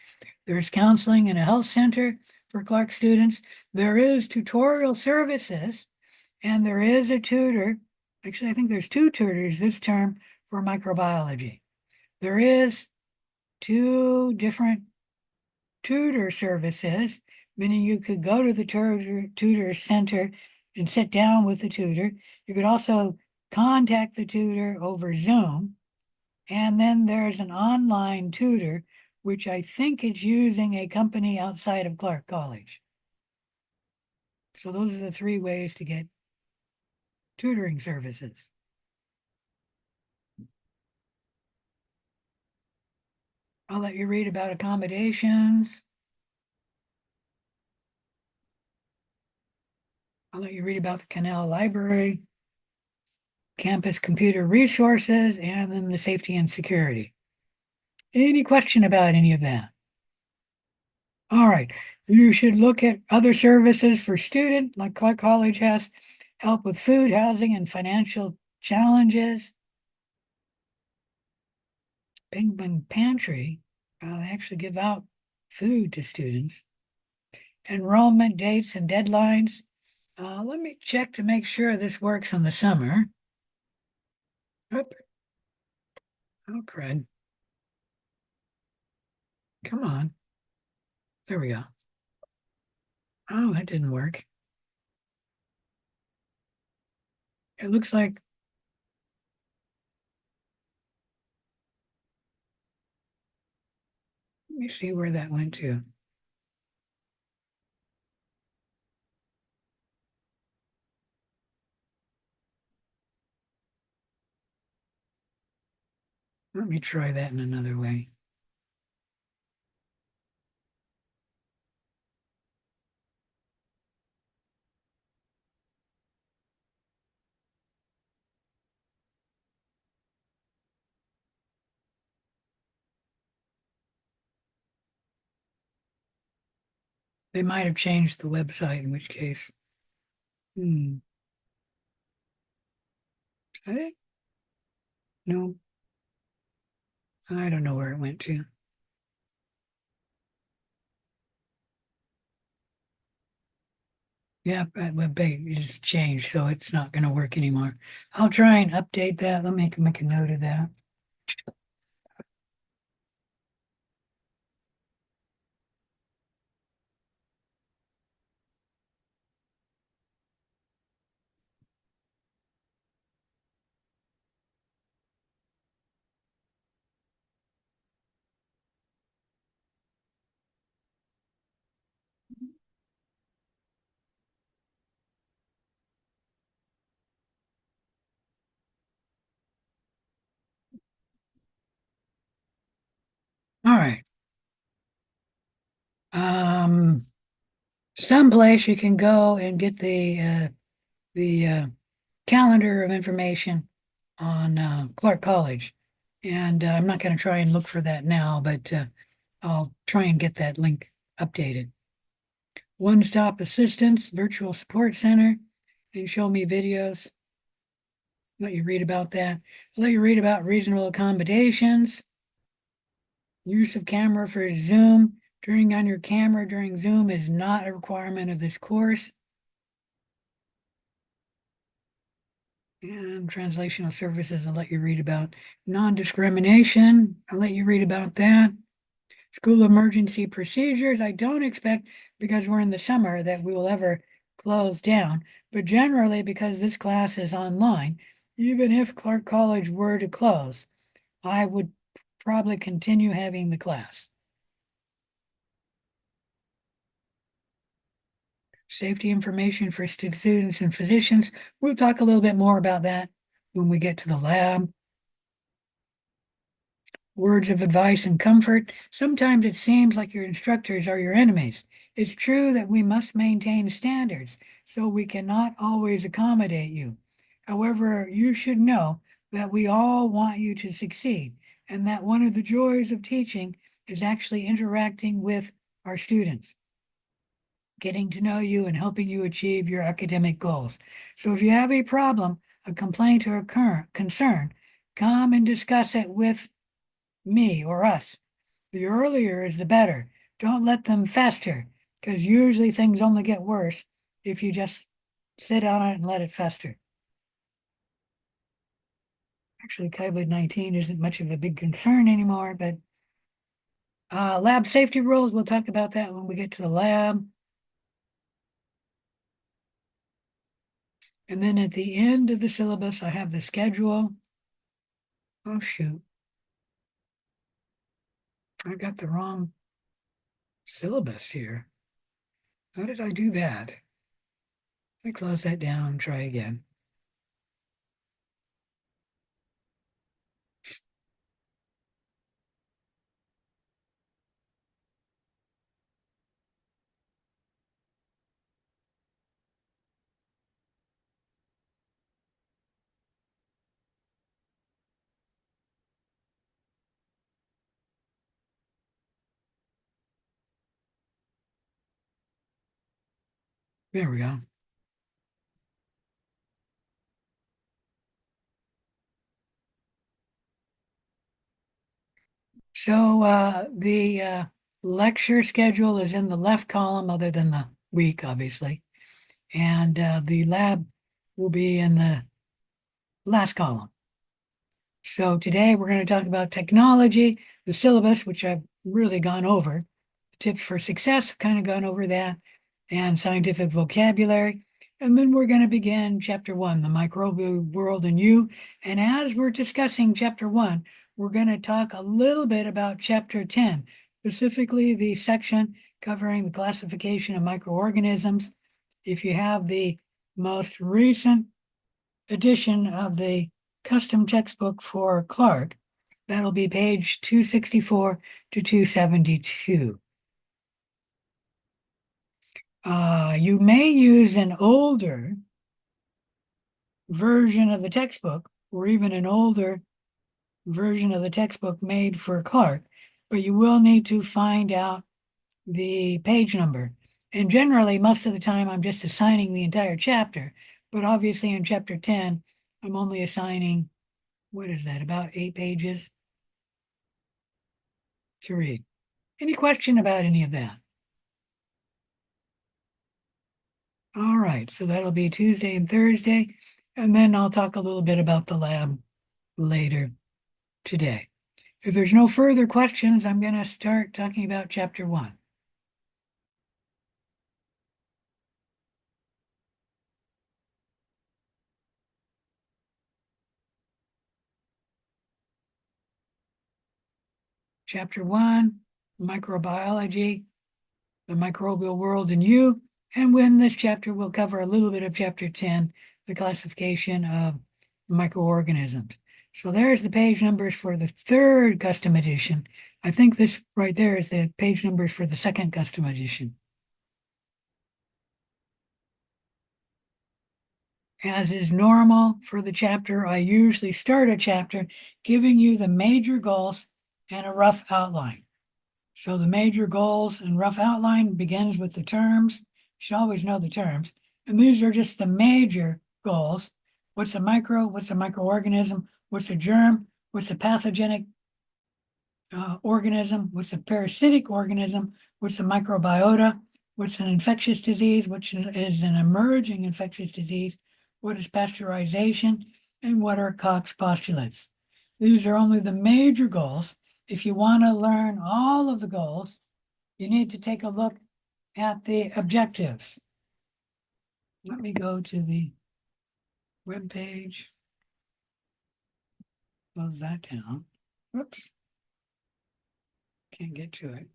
There's counseling in a health center for Clark students. There is tutorial services, and there is a tutor. Actually, I think there's 2 tutors this term for microbiology. There is 2 different tutor services, meaning you could go to the tutor center and sit down with the tutor. You could also contact the tutor over Zoom. And then there's an online tutor, which I think is using a company outside of Clark College. So those are the 3 ways to get tutoring services. I'll let you read about accommodations. I'll let you read about the Canal Library, campus computer resources, and then the safety and security. Any question about any of that? All right, you should look at other services for student, like Clark College has help with food, housing, and financial challenges. Penguin Pantry, they actually give out food to students. Enrollment dates and deadlines. Let me check to make sure this works in the summer. Oop. Oh, crud. Come on. There we go. Oh, that didn't work. It looks like let me see where that went to. Let me try that in another way. They might have changed the website, in which case. Hmm. Is that it? No, I don't know where it went to. Yeah, that web page is changed, so it's not going to work anymore. I'll try and update that. Let me make a note of that. All right. Um, Someplace you can go and get the calendar of information on Clark College. And I'm not going to try and look for that now, but I'll try and get that link updated. One Stop Assistance, Virtual Support Center, and show me videos. Let you read about that. Let you read about reasonable accommodations, use of camera for Zoom. Turning on your camera during Zoom is not a requirement of this course. And translational services, I'll let you read about non-discrimination. I'll let you read about that. School emergency procedures, I don't expect, because we're in the summer, that we will ever close down. But generally, because this class is online, even if Clark College were to close, I would probably continue having the class. Safety information for students and physicians. We'll talk a little bit more about that when we get to the lab. Words of advice and comfort. Sometimes it seems like your instructors are your enemies. It's true that we must maintain standards, so we cannot always accommodate you. However, you should know that we all want you to succeed, and that one of the joys of teaching is actually interacting with our students, getting to know you and helping you achieve your academic goals. So if you have a problem, a complaint, or a concern, come and discuss it with me or us. The earlier is the better. Don't let them fester, because usually things only get worse if you just sit on it and let it fester. Actually, COVID-19 isn't much of a big concern anymore, but lab safety rules, we'll talk about that when we get to the lab. And then at the end of the syllabus, I have the schedule. Oh, shoot. I got the wrong syllabus here. How did I do that? Let me close that down and try again. There we go. So the lecture schedule is in the left column, other than the week, obviously. And the lab will be in the last column. So today we're going to talk about technology, the syllabus, which I've really gone over. Tips for success, kind of gone over that. and scientific vocabulary. And then we're going to begin chapter 1, the microbial world and you. And as we're discussing chapter 1, we're going to talk a little bit about chapter 10, specifically the section covering the classification of microorganisms. If you have the most recent edition of the custom textbook for Clark, that'll be page 264 to 272. You may use an older version of the textbook, or even an older version of the textbook made for Clark, but you will need to find out the page number. And generally, most of the time, I'm just assigning the entire chapter, but obviously in chapter 10, I'm only assigning, what is that, about 8 pages to read. Any question about any of that? All right, so that'll be Tuesday and Thursday, and then I'll talk a little bit about the lab later today. If there's no further questions, I'm going to start talking about chapter 1. Chapter 1, microbiology, the microbial world and you. And when this chapter will cover a little bit of chapter 10, the classification of microorganisms. So there's the page numbers for the third custom edition. I think this right there is the page numbers for the second custom edition. As is normal for the chapter, I usually start a chapter giving you the major goals and a rough outline. So the major goals and rough outline begins with the terms. You should always know the terms. And these are just the major goals. What's a micro? What's a microorganism? What's a germ? What's a pathogenic organism? What's a parasitic organism? What's a microbiota? What's an infectious disease? Which is an emerging infectious disease? What is pasteurization? And what are Koch's postulates? These are only the major goals. If you want to learn all of the goals, you need to take a look at the objectives. Let me go to the web page. Close that down. Whoops. Can't get to it.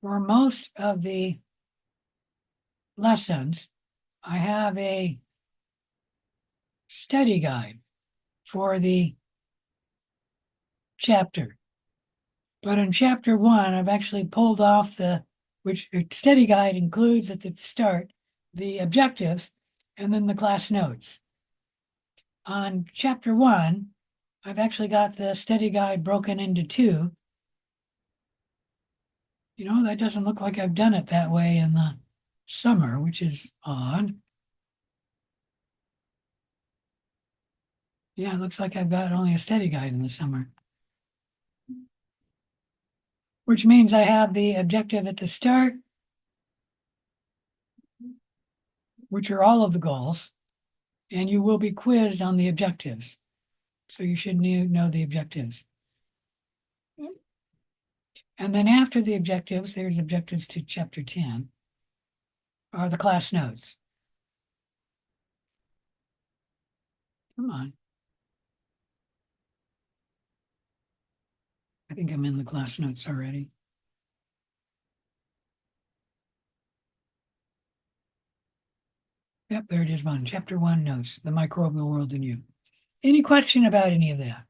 For most of the lessons, I have a study guide for the chapter. But in chapter 1, I've actually pulled off which study guide includes at the start the objectives and then the class notes. On chapter 1, I've actually got the study guide broken into 2. You know, that doesn't look like I've done it that way in the summer, which is odd. Yeah, it looks like I've got only a study guide in the summer. Which means I have the objective at the start, which are all of the goals, and you will be quizzed on the objectives. So you should know the objectives. And then after the objectives, there's objectives to chapter 10, are the class notes. Come on. I think I'm in the class notes already. Yep, there it is, chapter 1 notes, the microbial world in you. Any question about any of that?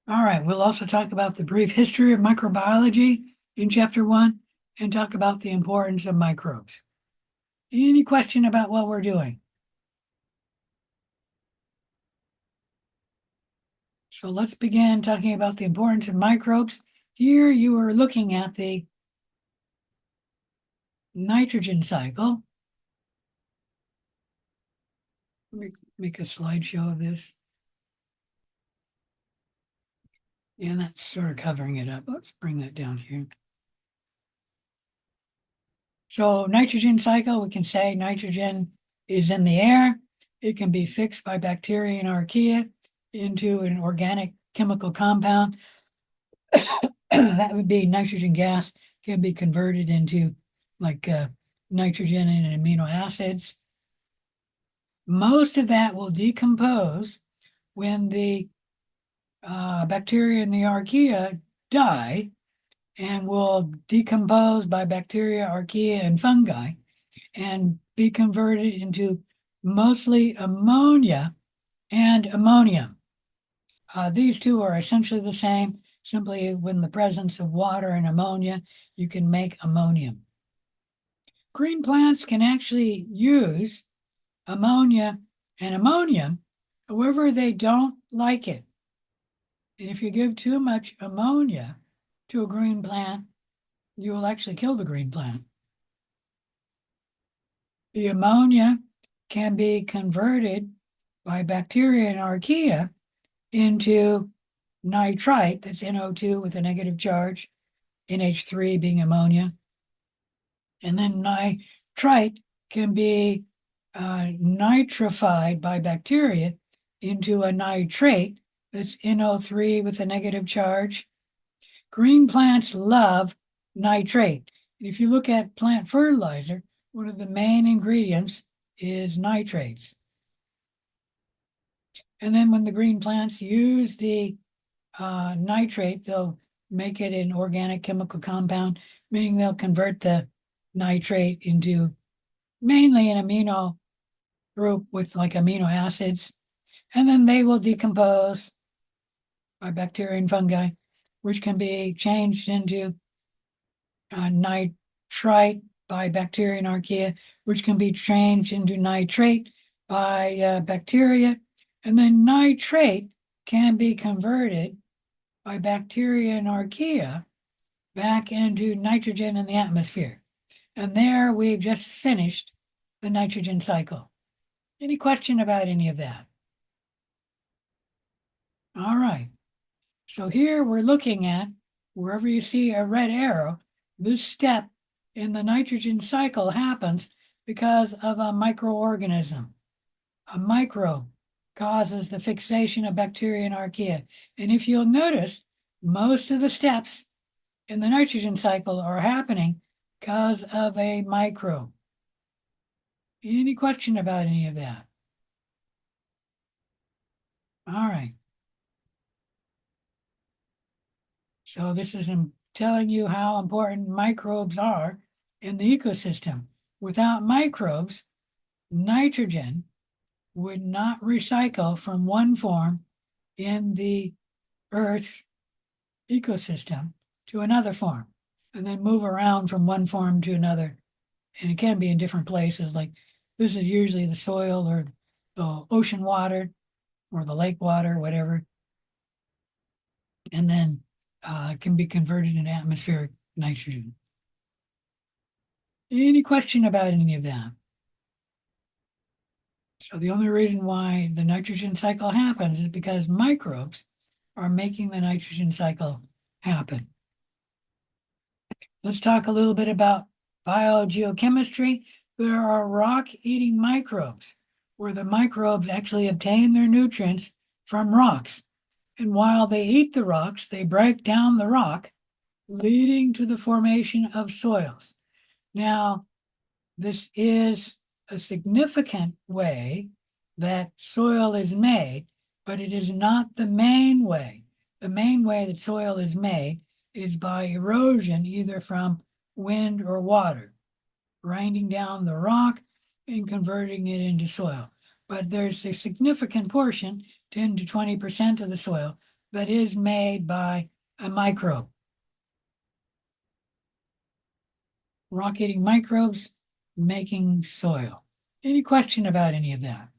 All right, we'll also talk about the brief history of microbiology in chapter 1 and talk about the importance of microbes. Any question about what we're doing? So let's begin talking about the importance of microbes. Here you are looking at the nitrogen cycle. Let me make a slideshow of this. And that's sort of covering it up. Let's bring that down here. So nitrogen cycle, we can say nitrogen is in the air. It can be fixed by bacteria and archaea into an organic chemical compound. That would be nitrogen gas, can be converted into like nitrogen and amino acids. Most of that will decompose when the bacteria and the archaea die and will decompose by bacteria, archaea, and fungi and be converted into mostly ammonia and ammonium. These two are essentially the same. Simply in the presence of water and ammonia, you can make ammonium. Green plants can actually use ammonia and ammonium, however, they don't like it. And if you give too much ammonia to a green plant, you will actually kill the green plant. The ammonia can be converted by bacteria and archaea into nitrite, that's NO2 with a negative charge, NH3 being ammonia. And then nitrite can be nitrified by bacteria into a nitrate, that's NO3 with a negative charge. Green plants love nitrate. And if you look at plant fertilizer, one of the main ingredients is nitrates. And then when the green plants use the nitrate, they'll make it an organic chemical compound, meaning they'll convert the nitrate into mainly an amino group with like amino acids. And then they will decompose by bacteria and fungi, which can be changed into nitrite by bacteria and archaea, which can be changed into nitrate by bacteria. And then nitrate can be converted by bacteria and archaea back into nitrogen in the atmosphere. And there we've just finished the nitrogen cycle. Any question about any of that? All right. So here we're looking at, wherever you see a red arrow, this step in the nitrogen cycle happens because of a microorganism. A microbe causes the fixation of bacteria and archaea. And if you'll notice, most of the steps in the nitrogen cycle are happening because of a microbe. Any question about any of that? All right. So this is telling you how important microbes are in the ecosystem. Without microbes, nitrogen would not recycle from one form in the Earth ecosystem to another form and then move around from one form to another. And it can be in different places, like this is usually the soil or the ocean water or the lake water, whatever. And then can be converted into atmospheric nitrogen. Any question about any of that? So the only reason why the nitrogen cycle happens is because microbes are making the nitrogen cycle happen. Let's talk a little bit about biogeochemistry. There are rock-eating microbes, where the microbes actually obtain their nutrients from rocks. And while they eat the rocks, they break down the rock, leading to the formation of soils. Now, this is a significant way that soil is made, but it is not the main way. The main way that soil is made is by erosion, either from wind or water, grinding down the rock and converting it into soil. But there's a significant portion, 10 to 20% of the soil, that is made by a microbe. Rock-eating microbes making soil. Any question about any of that?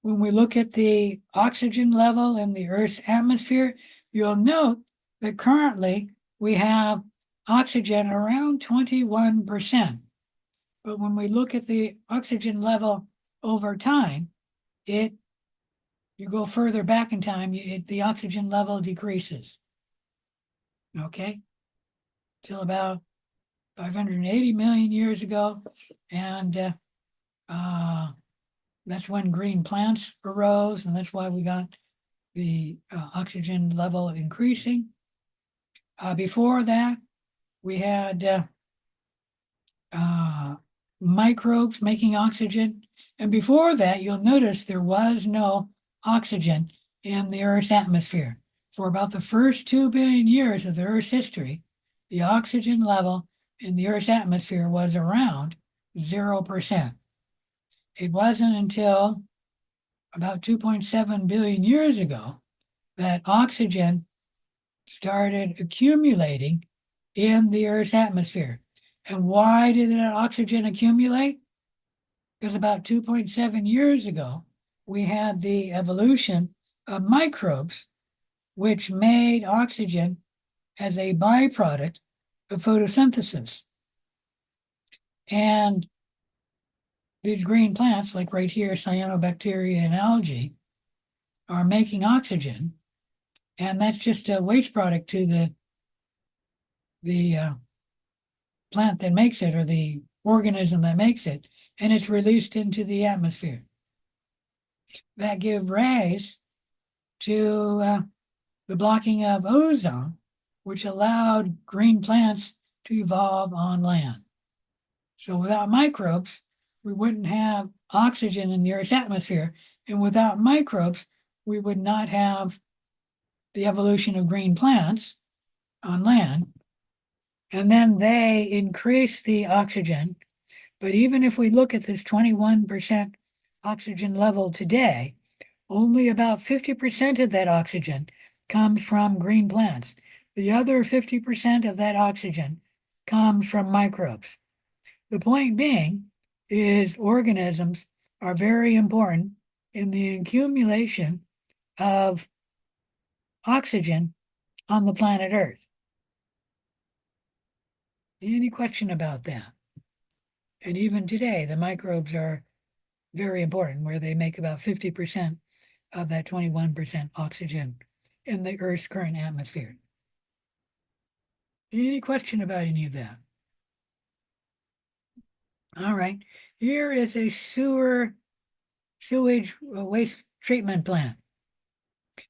When we look at the oxygen level in the Earth's atmosphere, you'll note that currently we have oxygen around 21%. But when we look at the oxygen level over time, you go further back in time, the oxygen level decreases. Okay? Till about 580 million years ago. And that's when green plants arose, and that's why we got the oxygen level increasing. Before that, we had microbes making oxygen. And before that, you'll notice there was no oxygen in the Earth's atmosphere. For about the first 2 billion years of the Earth's history, the oxygen level in the Earth's atmosphere was around 0%. It wasn't until about 2.7 billion years ago that oxygen started accumulating in the Earth's atmosphere. And why did that oxygen accumulate? Because about 2.7 years ago, we had the evolution of microbes, which made oxygen as a byproduct of photosynthesis. And these green plants, like right here, cyanobacteria and algae, are making oxygen. And that's just a waste product to the plant that makes it, or the organism that makes it, and it's released into the atmosphere. That give rise to the blocking of ozone, which allowed green plants to evolve on land. So without microbes, we wouldn't have oxygen in the Earth's atmosphere, and without microbes, we would not have the evolution of green plants on land. And then they increase the oxygen. But even if we look at this 21% oxygen level today, only about 50% of that oxygen comes from green plants. The other 50% of that oxygen comes from microbes. The point being is organisms are very important in the accumulation of oxygen on the planet Earth. Any question about that? And even today, the microbes are very important, where they make about 50% of that 21% oxygen in the Earth's current atmosphere. Any question about any of that? All right, here is a sewage waste treatment plant.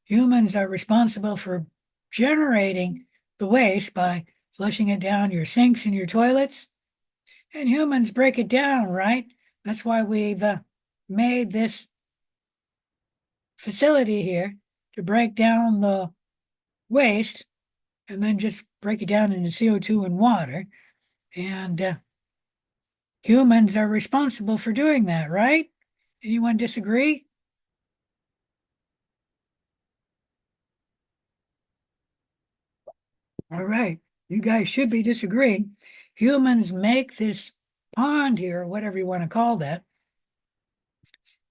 Humans are responsible for generating the waste by flushing it down your sinks and your toilets. And humans break it down, right? That's why we've made this facility here to break down the waste and then just break it down into CO2 and water. And humans are responsible for doing that, right? Anyone disagree? All right, you guys should be disagreeing. Humans make this pond here, or whatever you want to call that,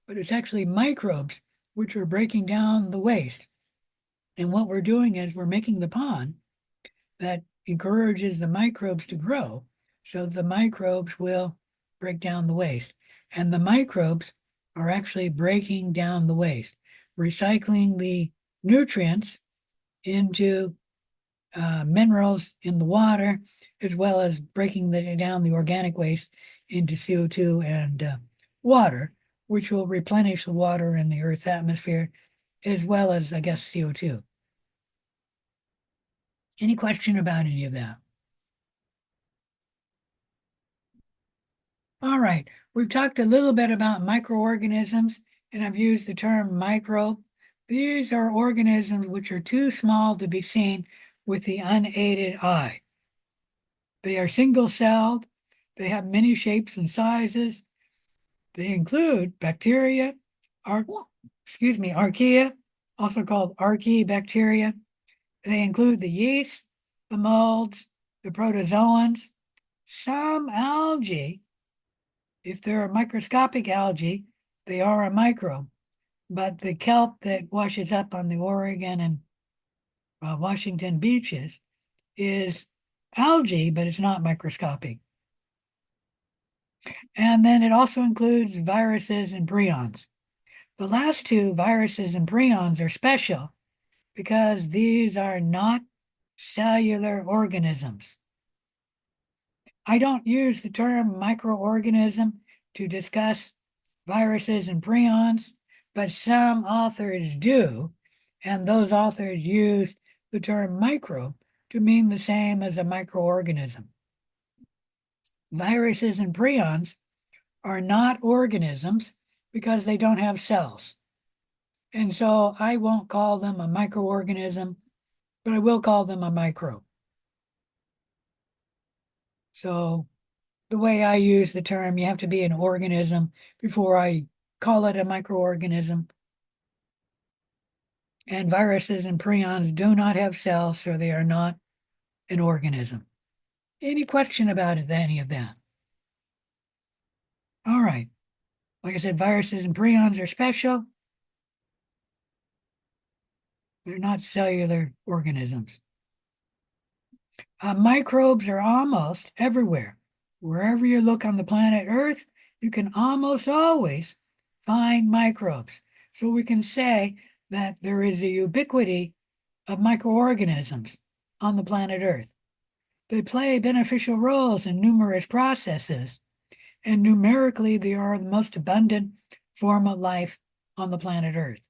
but it's actually microbes which are breaking down the waste. And what we're doing is we're making the pond that encourages the microbes to grow, so the microbes will break down the waste. And the microbes are actually breaking down the waste, recycling the nutrients into minerals in the water, as well as breaking down the organic waste into CO2 and water, which will replenish the water in the Earth's atmosphere, as well as, I guess, CO2. Any question about any of that? All right, we've talked a little bit about microorganisms, and I've used the term microbe. These are organisms which are too small to be seen with the unaided eye. They are single-celled. They have many shapes and sizes. They include bacteria, archaea, also called archaebacteria. They include the yeast, the molds, the protozoans, some algae. If they're a microscopic algae, they are a microbe. But the kelp that washes up on the Oregon and Washington beaches is algae, but it's not microscopic. And then it also includes viruses and prions. The last two, viruses and prions, are special because these are not cellular organisms. I don't use the term microorganism to discuss viruses and prions, but some authors do, and those authors use the term microbe to mean the same as a microorganism. Viruses and prions are not organisms because they don't have cells. And so I won't call them a microorganism, but I will call them a microbe. So the way I use the term, you have to be an organism before I call it a microorganism. And viruses and prions do not have cells, so they are not an organism. Any question about it, any of that? All right. Like I said, viruses and prions are special. They're not cellular organisms. Microbes are almost everywhere. Wherever you look on the planet Earth, you can almost always find microbes. So we can say that there is a ubiquity of microorganisms on the planet Earth. They play beneficial roles in numerous processes, and numerically, they are the most abundant form of life on the planet Earth.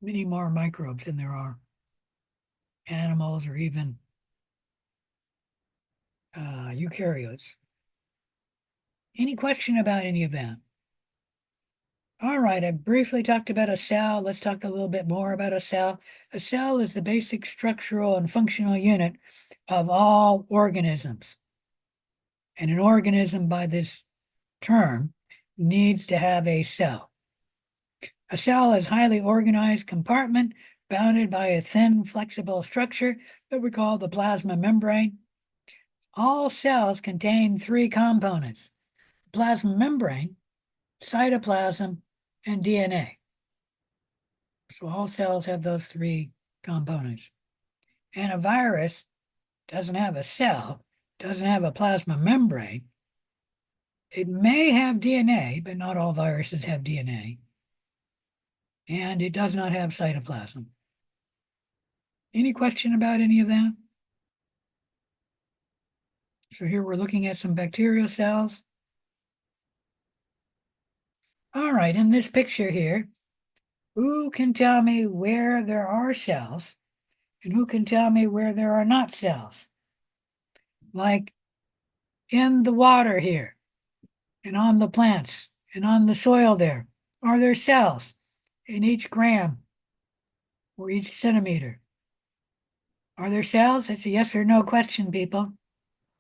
Many more microbes than there are animals or even eukaryotes. Any question about any of that? All right, I briefly talked about a cell. Let's talk a little bit more about a cell. A cell is the basic structural and functional unit of all organisms. And an organism, by this term, needs to have a cell. A cell is a highly organized compartment bounded by a thin, flexible structure that we call the plasma membrane. All cells contain three components: plasma membrane, cytoplasm, and DNA. So all cells have those three components. And a virus doesn't have a cell, doesn't have a plasma membrane. It may have DNA, but not all viruses have DNA. And it does not have cytoplasm. Any question about any of that? So here we're looking at some bacterial cells. All right, in this picture here, who can tell me where there are cells and who can tell me where there are not cells? Like in the water here and on the plants and on the soil there, are there cells in each gram or each centimeter? Are there cells? It's a yes or no question, people.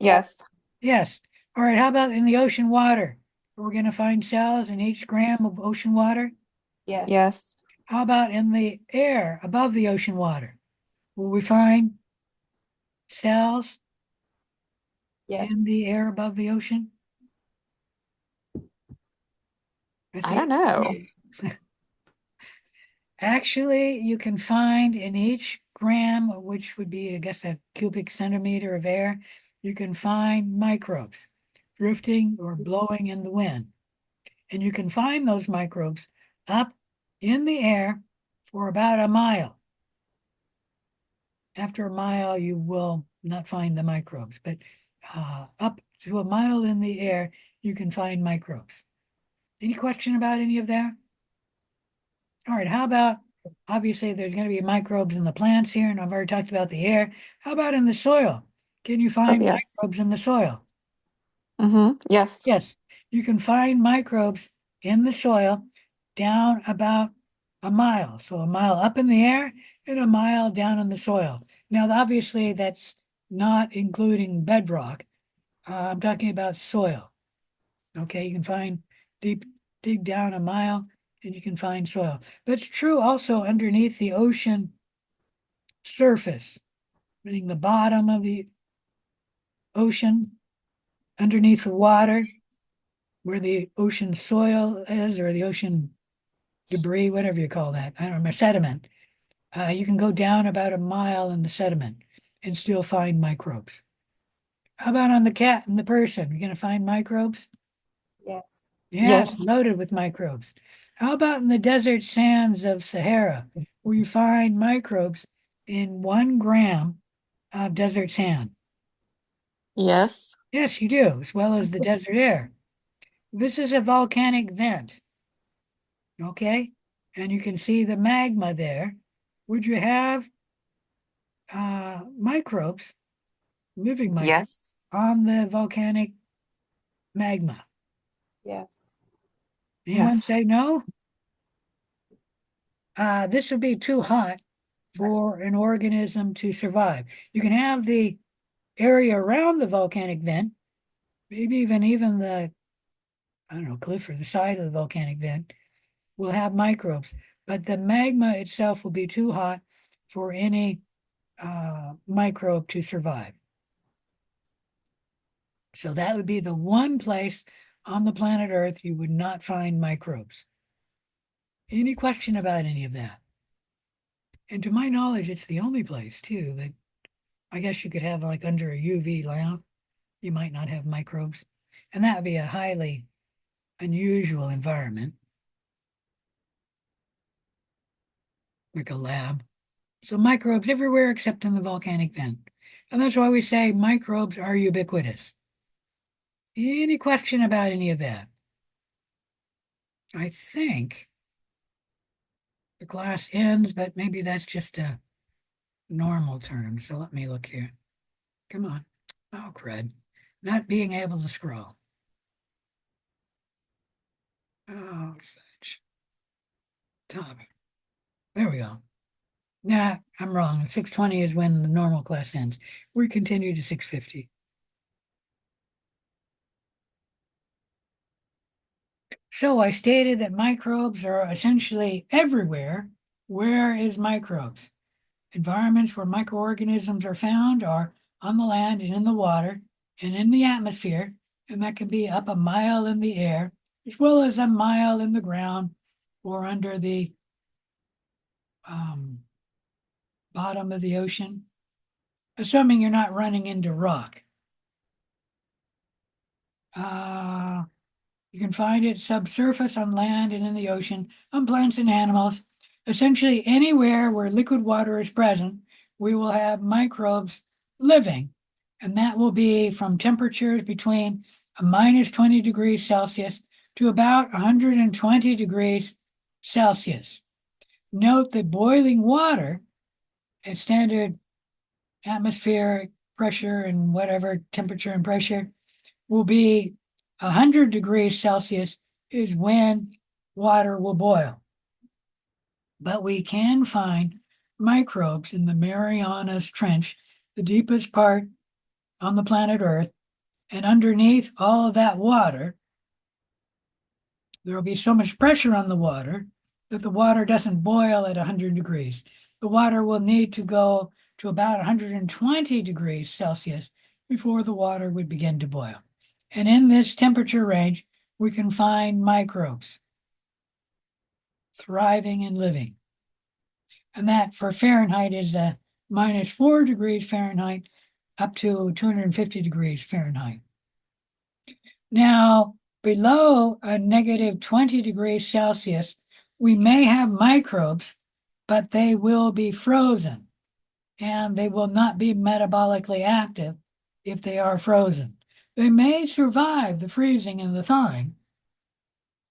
Yes. Yes. All right, how about in the ocean water? Are we going to find cells in each gram of ocean water? Yes. Yes. How about in the air above the ocean water? Will we find cells Yes. in the air above the ocean? I don't know. Actually, you can find in each gram, which would be, I guess, a cubic centimeter of air, you can find microbes drifting or blowing in the wind. And you can find those microbes up in the air for about a mile. After a mile, you will not find the microbes, but up to a mile in the air, you can find microbes. Any question about any of that? All right, how about, obviously there's going to be microbes in the plants here, and I've already talked about the air. How about in the soil? Can you find yes. microbes in the soil? Yes. Yes, you can find microbes in the soil down about a mile. So a mile up in the air and a mile down in the soil. Now, obviously, that's not including bedrock. I'm talking about soil. Okay, you can find dig down a mile and you can find soil. That's true also underneath the ocean surface, meaning the bottom of the ocean, underneath the water, where the ocean soil is, or the ocean debris, whatever you call that. I don't remember, sediment. You can go down about a mile in the sediment and still find microbes. How about on the cat and the person? You're going to find microbes? Yes. Yes, Yes. loaded with microbes. How about in the desert sands of Sahara, where you find microbes in 1 gram of desert sand? Yes. Yes, you do, as well as the desert air. This is a volcanic vent, okay? And you can see the magma there. Would you have microbes, living microbes, Yes. on the volcanic magma? Yes. Anyone Yes. say no? This would be too hot for an organism to survive. You can have the area around the volcanic vent, maybe even the, I don't know, cliff or the side of the volcanic vent will have microbes, but the magma itself will be too hot for any microbe to survive. So that would be the one place on the planet Earth you would not find microbes. Any question about any of that? And to my knowledge, it's the only place too that I guess you could have like under a UV lamp, you might not have microbes. And that would be a highly unusual environment, like a lab. So microbes everywhere except in the volcanic vent. And that's why we say microbes are ubiquitous. Any question about any of that? I think the class ends, but maybe that's just a normal term. So let me look here. Come on. Oh, crud. Not being able to scroll. Oh, fudge. Top. There we go. Nah, I'm wrong. 6:20 is when the normal class ends. We continue to 6:50. So I stated that microbes are essentially everywhere. Where is microbes? Environments where microorganisms are found are on the land and in the water and in the atmosphere, and that can be up a mile in the air, as well as a mile in the ground or under the bottom of the ocean, assuming you're not running into rock. You can find it subsurface on land and in the ocean, on plants and animals. Essentially, anywhere where liquid water is present, we will have microbes living. And that will be from temperatures between a minus 20 degrees Celsius to about 120 degrees Celsius. Note that boiling water at standard atmospheric pressure and whatever temperature and pressure will be 100 degrees Celsius is when water will boil. But we can find microbes in the Marianas Trench, the deepest part on the planet Earth. And underneath all of that water, there will be so much pressure on the water that the water doesn't boil at 100 degrees. The water will need to go to about 120 degrees Celsius before the water would begin to boil. And in this temperature range, we can find microbes thriving and living. And that for Fahrenheit is a minus 4 degrees Fahrenheit up to 250 degrees Fahrenheit. Now, below a negative 20 degrees Celsius, we may have microbes, but they will be frozen and they will not be metabolically active if they are frozen. They may survive the freezing and the thawing.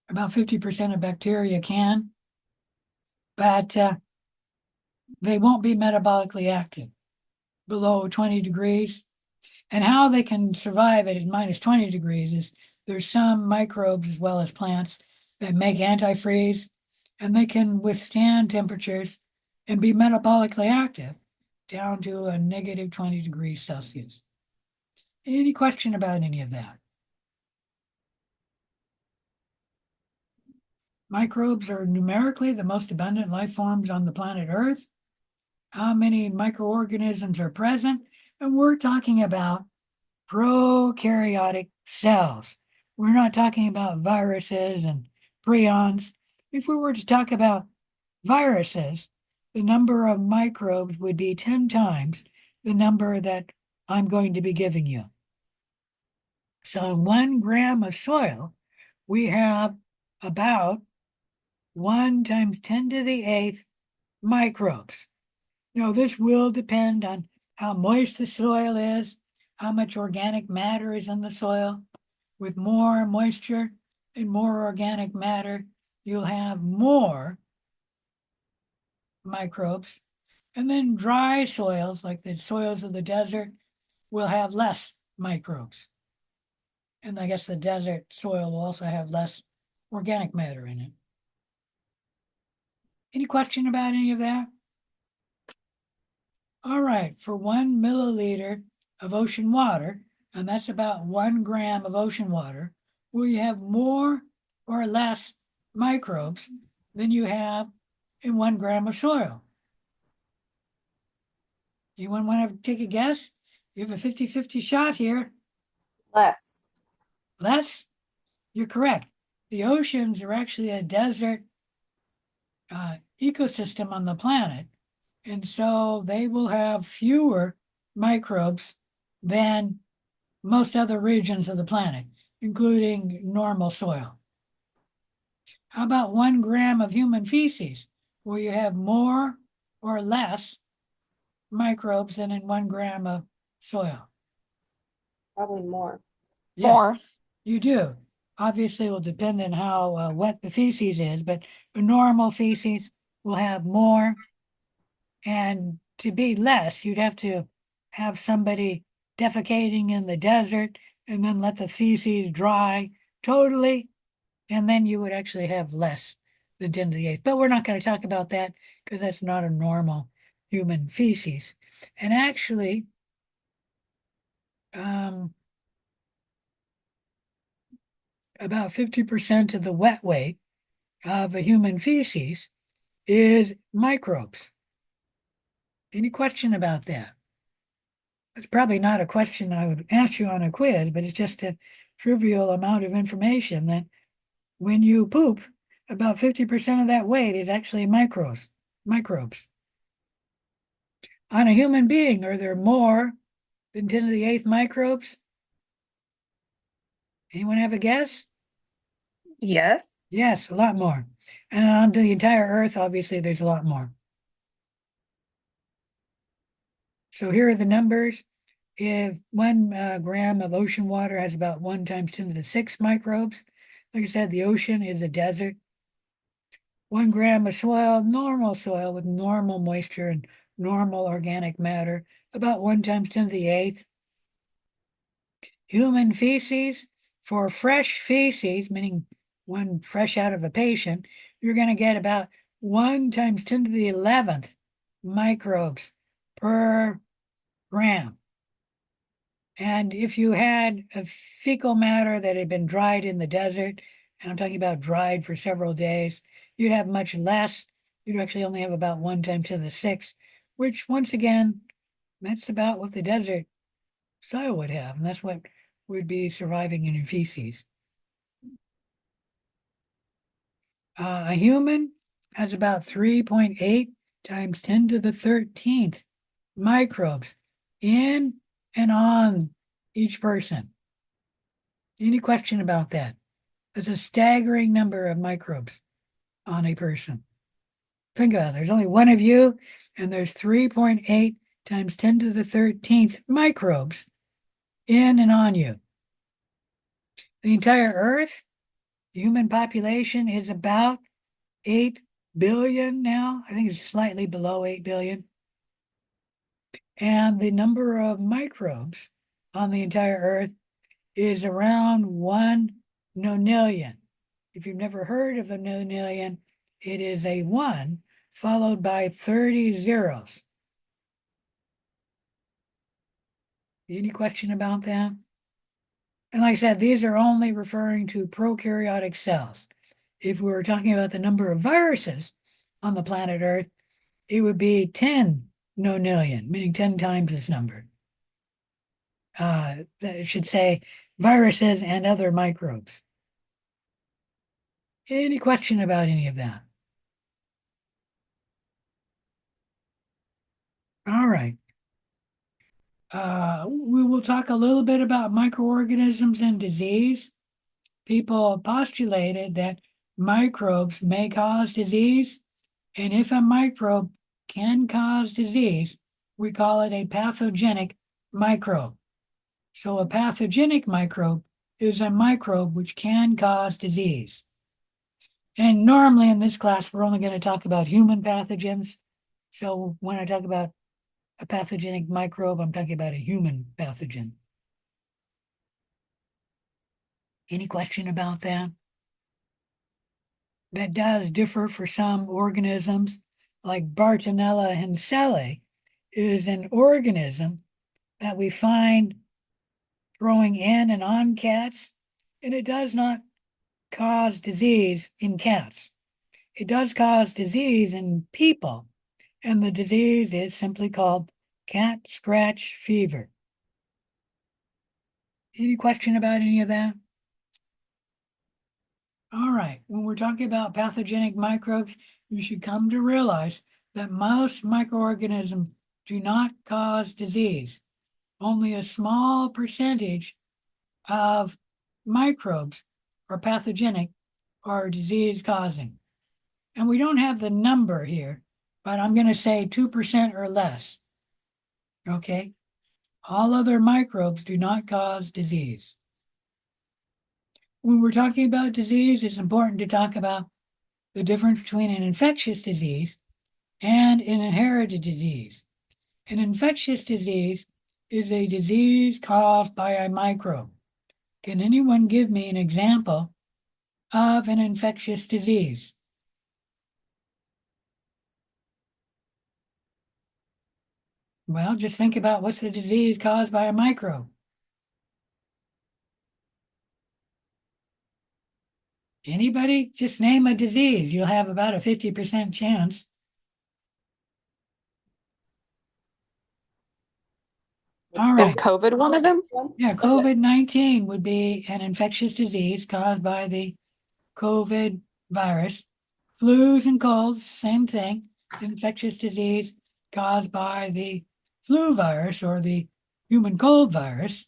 About 50% of bacteria can, but they won't be metabolically active below 20 degrees. And how they can survive it at minus 20 degrees is there's some microbes as well as plants that make antifreeze, and they can withstand temperatures and be metabolically active down to a negative 20 degrees Celsius. Any question about any of that? Microbes are numerically the most abundant life forms on the planet Earth. How many microorganisms are present? And we're talking about prokaryotic cells. We're not talking about viruses and prions. If we were to talk about viruses, the number of microbes would be 10 times the number that I'm going to be giving you. So in 1 gram of soil, we have about 1 times 10 to the 8th microbes. Now, this will depend on how moist the soil is, how much organic matter is in the soil. With more moisture and more organic matter, you'll have more microbes. And then dry soils, like the soils of the desert, will have less microbes. And I guess the desert soil will also have less organic matter in it. Any question about any of that? All right, for 1 milliliter of ocean water, and that's about 1 gram of ocean water, will you have more or less microbes than you have in 1 gram of soil? Anyone want to take a guess? You have a 50-50 shot here. Less. Less? You're correct. The oceans are actually a desert ecosystem on the planet. And so they will have fewer microbes than most other regions of the planet, including normal soil. How about 1 gram of human feces? Will you have more or less microbes than in 1 gram of soil? Probably more. Yes, More. you do. Obviously, it will depend on how wet the feces is, but a normal feces will have more. And to be less, you'd have to have somebody defecating in the desert and then let the feces dry totally. And then you would actually have less than 10 to the eighth. But we're not going to talk about that because that's not a normal human feces. And actually, about 50% of the wet weight of a human feces is microbes. Any question about that? It's probably not a question I would ask you on a quiz, but it's just a trivial amount of information that when you poop, about 50% of that weight is actually microbes. On a human being, are there more than 10 to the eighth microbes? Anyone have a guess? Yes. Yes, a lot more. And on the entire Earth, obviously, there's a lot more. So here are the numbers. If 1 gram of ocean water has about 1 times 10 to the 6 microbes, like I said, the ocean is a desert. 1 gram of soil, normal soil with normal moisture and normal organic matter, about 1 times 10 to the eighth. Human feces, for fresh feces, meaning one fresh out of a patient, you're going to get about 1 times 10 to the 11th microbes per gram. And if you had a fecal matter that had been dried in the desert, and I'm talking about dried for several days, you'd have much less. You'd actually only have about 1 times 10 to the 6th, which once again, that's about what the desert soil would have. And that's what would be surviving in your feces. A human has about 3.8 times 10 to the 13th microbes in and on each person. Any question about that? That's a staggering number of microbes on a person. Think about it. There's only one of you, and there's 3.8 times 10 to the 13th microbes in and on you. The entire Earth, the human population is about 8 billion now. I think it's slightly below 8 billion. And the number of microbes on the entire Earth is around 1 nonillion. If you've never heard of a nonillion, it is a 1 followed by 30 zeros. Any question about that? And like I said, these are only referring to prokaryotic cells. If we were talking about the number of viruses on the planet Earth, it would be 10 nonillion, meaning 10 times this number. That should say viruses and other microbes. Any question about any of that? All right. We will talk a little bit about microorganisms and disease. People postulated that microbes may cause disease, and if a microbe can cause disease, we call it a pathogenic microbe. So a pathogenic microbe is a microbe which can cause disease. And normally in this class, we're only going to talk about human pathogens. So when I talk about a pathogenic microbe, I'm talking about a human pathogen. Any question about that? That does differ for some organisms, like Bartonella henselae is an organism that we find growing in and on cats, and it does not cause disease in cats. It does cause disease in people, and the disease is simply called cat scratch fever. Any question about any of that? All right, when we're talking about pathogenic microbes, you should come to realize that most microorganisms do not cause disease. Only a small percentage of microbes are pathogenic or disease causing. And we don't have the number here, but I'm going to say 2% or less. Okay? All other microbes do not cause disease. When we're talking about disease, it's important to talk about the difference between an infectious disease and an inherited disease. An infectious disease is a disease caused by a microbe. Can anyone give me an example of an infectious disease? Well, just think about what's the disease caused by a microbe. Anybody? Just name a disease. You'll have about a 50% chance. All Is right. COVID one of them? Yeah, COVID-19 would be an infectious disease caused by the COVID virus. Flus and colds, same thing. Infectious disease caused by the flu virus or the human cold virus.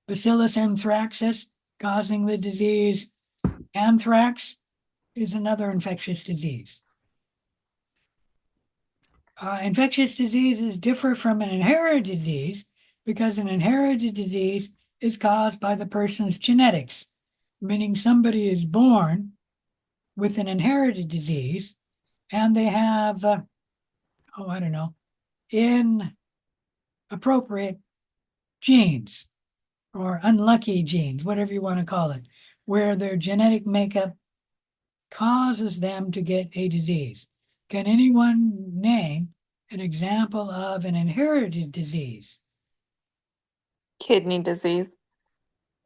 Bacillus anthracis causing the disease anthrax is another infectious disease. Infectious diseases differ from an inherited disease because an inherited disease is caused by the person's genetics, meaning somebody is born with an inherited disease and they have, inappropriate genes or unlucky genes, whatever you want to call it, where their genetic makeup causes them to get a disease. Can anyone name an example of an inherited disease? Kidney disease.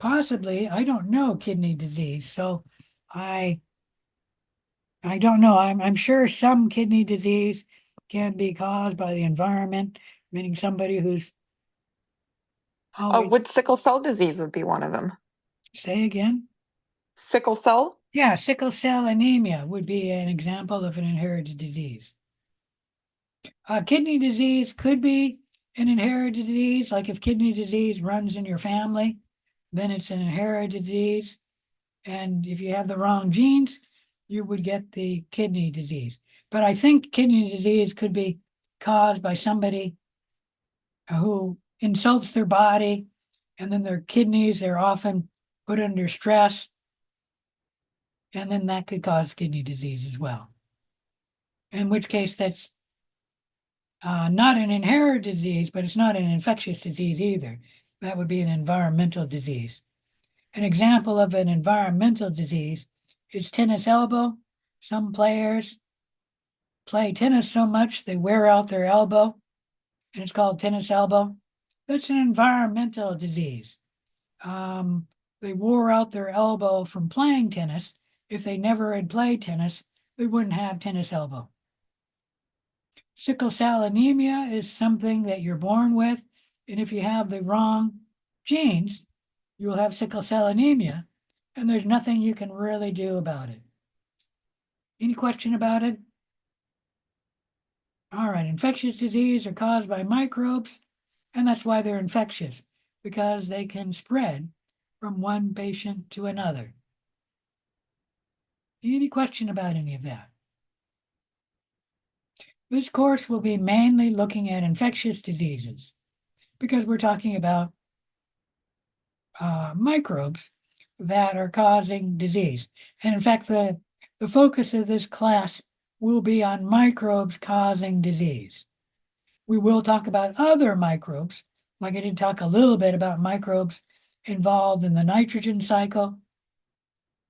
Possibly. I don't know kidney disease, so I don't know. I'm sure some kidney disease can be caused by the environment, meaning somebody who's always, Would sickle cell disease would be one of them. say again? Sickle cell? Yeah, sickle cell anemia would be an example of an inherited disease. Kidney disease could be an inherited disease, like if kidney disease runs in your family, then it's an inherited disease. And if you have the wrong genes, you would get the kidney disease. But I think kidney disease could be caused by somebody who insults their body, and then their kidneys are often put under stress, and then that could cause kidney disease as well. In which case, that's not an inherited disease, but it's not an infectious disease either. That would be an environmental disease. An example of an environmental disease is tennis elbow. Some players play tennis so much they wear out their elbow, and it's called tennis elbow. That's an environmental disease. They wore out their elbow from playing tennis. If they never had played tennis, they wouldn't have tennis elbow. Sickle cell anemia is something that you're born with, and if you have the wrong genes, you will have sickle cell anemia, and there's nothing you can really do about it. Any question about it? All right, infectious disease are caused by microbes, and that's why they're infectious, because they can spread from one patient to another. Any question about any of that? This course will be mainly looking at infectious diseases because we're talking about microbes that are causing disease. And in fact, the focus of this class will be on microbes causing disease. We will talk about other microbes, like I did talk a little bit about microbes involved in the nitrogen cycle.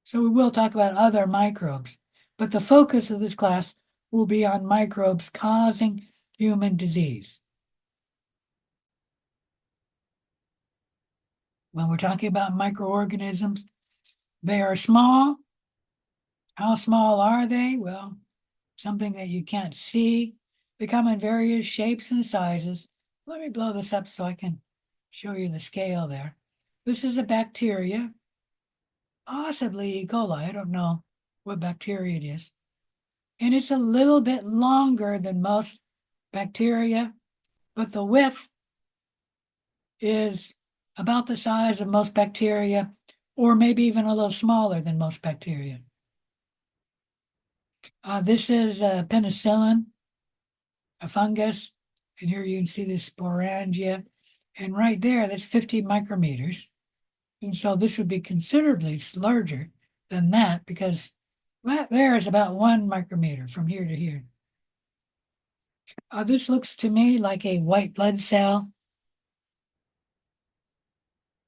So we will talk about other microbes, but the focus of this class will be on microbes causing human disease. When we're talking about microorganisms, they are small. How small are they? Well, something that you can't see. They come in various shapes and sizes. Let me blow this up so I can show you the scale there. This is a bacteria, possibly E. coli. I don't know what bacteria it is. And it's a little bit longer than most bacteria, but the width is about the size of most bacteria, or maybe even a little smaller than most bacteria. This is penicillin, a fungus, and here you can see the sporangia, and right there, that's 50 micrometers. And so this would be considerably larger than that because that there is about 1 micrometer from here to here. This looks to me like a white blood cell,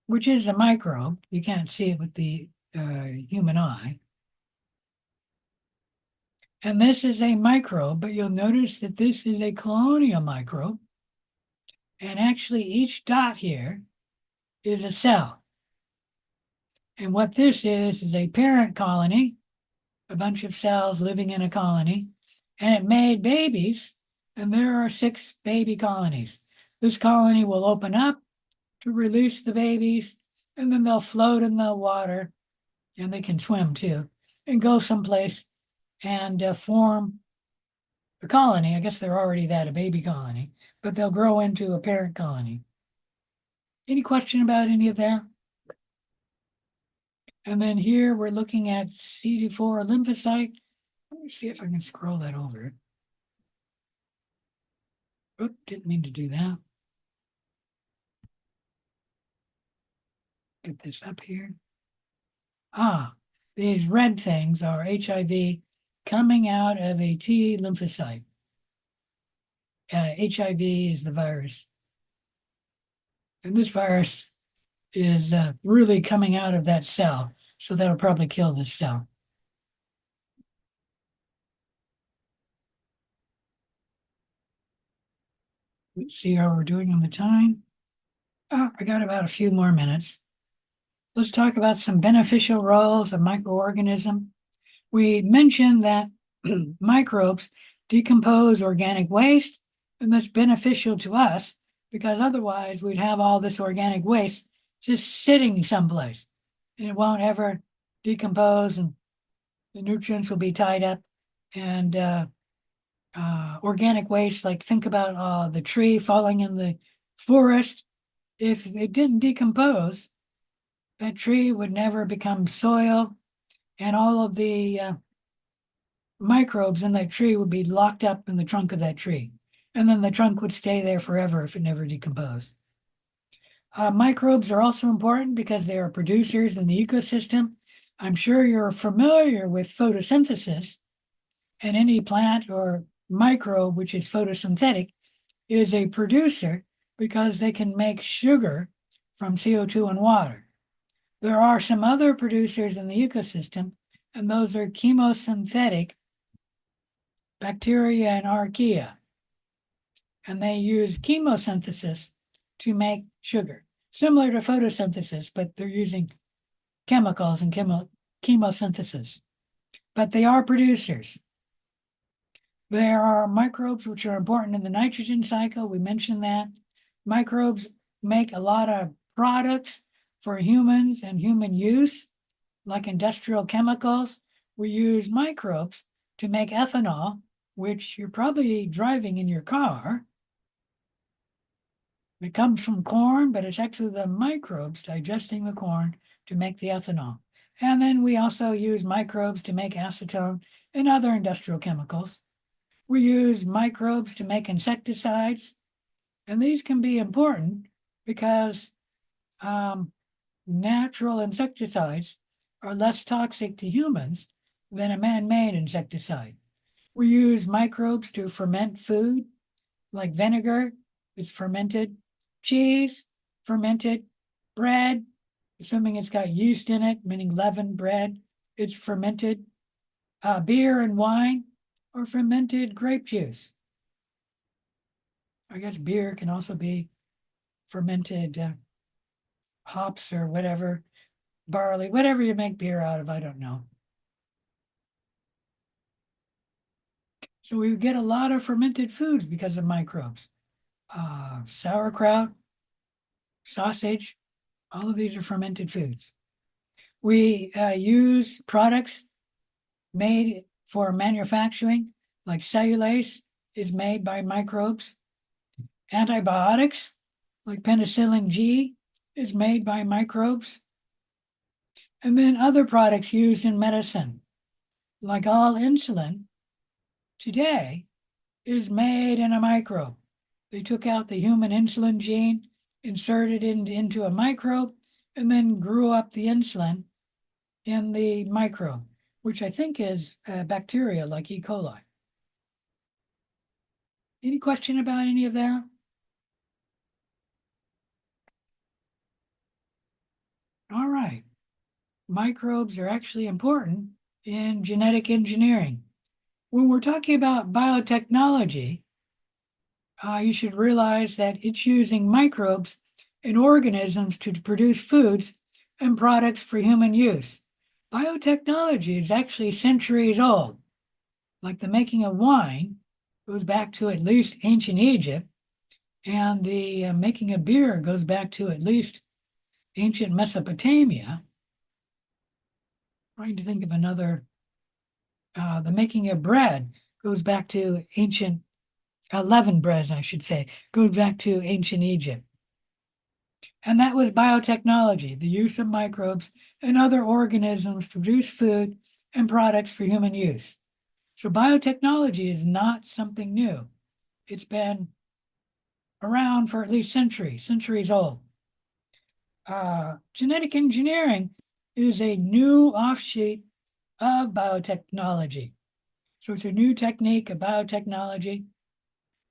which is a microbe. You can't see it with the human eye. And this is a microbe, but you'll notice that this is a colonial microbe. And actually each dot here is a cell. And what this is a parent colony, a bunch of cells living in a colony, and it made babies, and there are 6 baby colonies. This colony will open up to release the babies, and then they'll float in the water, and they can swim too, and go someplace and form a colony. I guess they're already that, a baby colony, but they'll grow into a parent colony. Any question about any of that? And then here we're looking at CD4 lymphocyte. Let me see if I can scroll that over. Oop, didn't mean to do that. Get this up here. These red things are HIV coming out of a T lymphocyte. HIV is the virus. And this virus is really coming out of that cell. So that'll probably kill this cell. Let's see how we're doing on the time. I got about a few more minutes. Let's talk about some beneficial roles of microorganism. We mentioned that microbes decompose organic waste, and that's beneficial to us because otherwise we'd have all this organic waste just sitting someplace and it won't ever decompose and the nutrients will be tied up. And organic waste, like think about the tree falling in the forest. If it didn't decompose, that tree would never become soil, and all of the microbes in that tree would be locked up in the trunk of that tree. And then the trunk would stay there forever if it never decomposed. Microbes are also important because they are producers in the ecosystem. I'm sure you're familiar with photosynthesis, and any plant or microbe, which is photosynthetic, is a producer because they can make sugar from CO2 and water. There are some other producers in the ecosystem, and those are chemosynthetic bacteria and archaea. And they use chemosynthesis to make sugar, similar to photosynthesis, but they're using chemicals and chemosynthesis. But they are producers. There are microbes which are important in the nitrogen cycle. We mentioned that. Microbes make a lot of products for humans and human use, like industrial chemicals. We use microbes to make ethanol, which you're probably driving in your car. It comes from corn, but it's actually the microbes digesting the corn to make the ethanol. And then we also use microbes to make acetone and other industrial chemicals. We use microbes to make insecticides, and these can be important because natural insecticides are less toxic to humans than a man-made insecticide. We use microbes to ferment food, like vinegar, it's fermented, cheese, fermented, bread, assuming it's got yeast in it, meaning leavened bread, it's fermented, beer and wine, or fermented grape juice. I guess beer can also be fermented hops or whatever, barley, whatever you make beer out of, I don't know. So we get a lot of fermented foods because of microbes. Sauerkraut, sausage, all of these are fermented foods. We use products made for manufacturing, like cellulase is made by microbes. Antibiotics, like penicillin G, is made by microbes. And then other products used in medicine, like all insulin, today is made in a microbe. They took out the human insulin gene, inserted it into a microbe, and then grew up the insulin in the microbe, which I think is bacteria like E. coli. Any question about any of that? All right. Microbes are actually important in genetic engineering. When we're talking about biotechnology, you should realize that it's using microbes and organisms to produce foods and products for human use. Biotechnology is actually centuries old. Like the making of wine goes back to at least ancient Egypt, and the making of beer goes back to at least ancient Mesopotamia. Trying to think of another. The making of bread goes back to ancient, leavened bread, I should say, goes back to ancient Egypt. And that was biotechnology, the use of microbes and other organisms to produce food and products for human use. So biotechnology is not something new. It's been around for at least centuries old. Genetic engineering is a new offshoot of biotechnology. So it's a new technique of biotechnology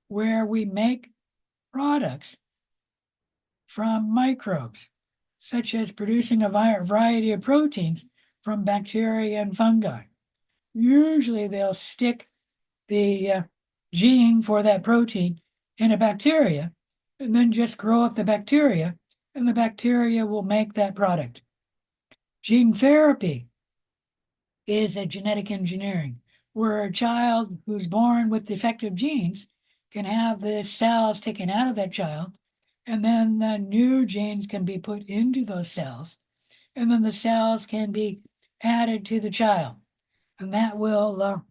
where we make products from microbes, such as producing a variety of proteins from bacteria and fungi. Usually they'll stick the gene for that protein in a bacteria and then just grow up the bacteria, and the bacteria will make that product. Gene therapy is a genetic engineering where a child who's born with defective genes can have the cells taken out of that child, and then the new genes can be put into those cells, and then the cells can be added to the child, and that will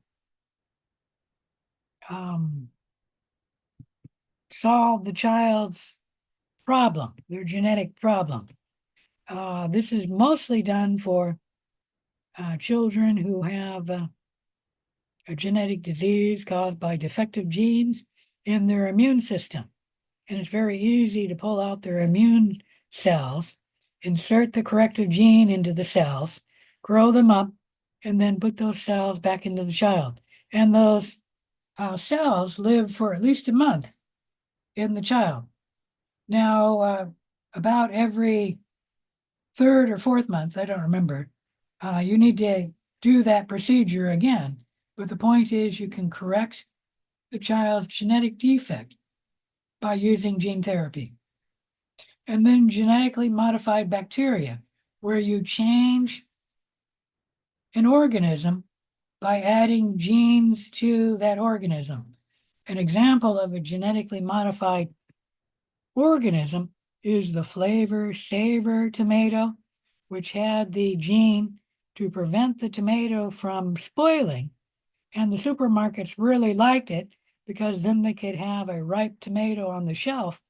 solve the child's problem, their genetic problem. This is mostly done for children who have a genetic disease caused by defective genes in their immune system. And it's very easy to pull out their immune cells, insert the corrective gene into the cells, grow them up, and then put those cells back into the child. And those cells live for at least a month in the child. Now, about every third or fourth month, I don't remember, you need to do that procedure again. But the point is you can correct the child's genetic defect by using gene therapy. And then genetically modified bacteria, where you change an organism by adding genes to that organism. An example of a genetically modified organism is the flavor saver tomato, which had the gene to prevent the tomato from spoiling. And the supermarkets really liked it because then they could have a ripe tomato on the shelf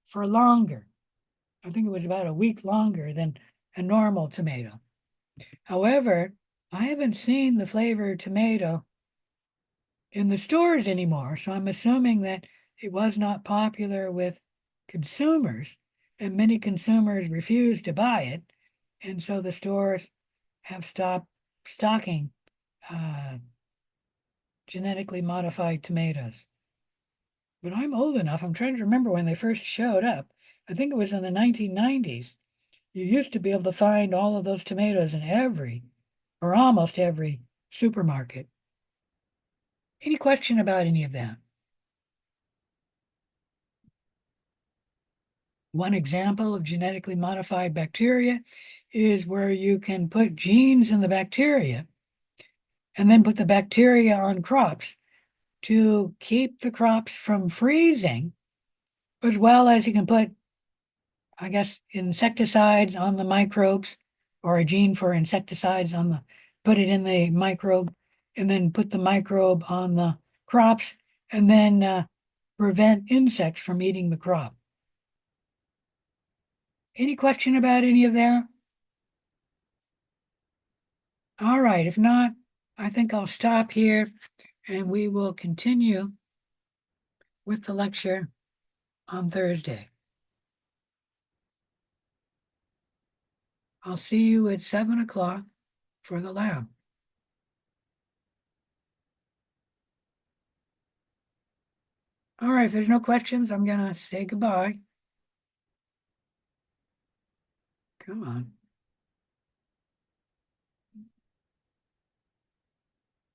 for longer. I think it was about a week longer than a normal tomato. However, I haven't seen the flavor tomato in the stores anymore. So I'm assuming that it was not popular with consumers, and many consumers refused to buy it. And so the stores have stopped stocking genetically modified tomatoes. But I'm old enough, I'm trying to remember when they first showed up. I think it was in the 1990s. You used to be able to find all of those tomatoes in every, or almost every, supermarket. Any question about any of that? One example of genetically modified bacteria is where you can put genes in the bacteria and then put the bacteria on crops to keep the crops from freezing, as well as you can put, I guess, insecticides on the microbes, or a gene for insecticides on the, put it in the microbe, and then put the microbe on the crops, and then prevent insects from eating the crop. Any question about any of that? All right, if not, I think I'll stop here and we will continue with the lecture on Thursday. I'll see you at 7 o'clock for the lab. All right, if there's no questions, I'm gonna say goodbye. Come on.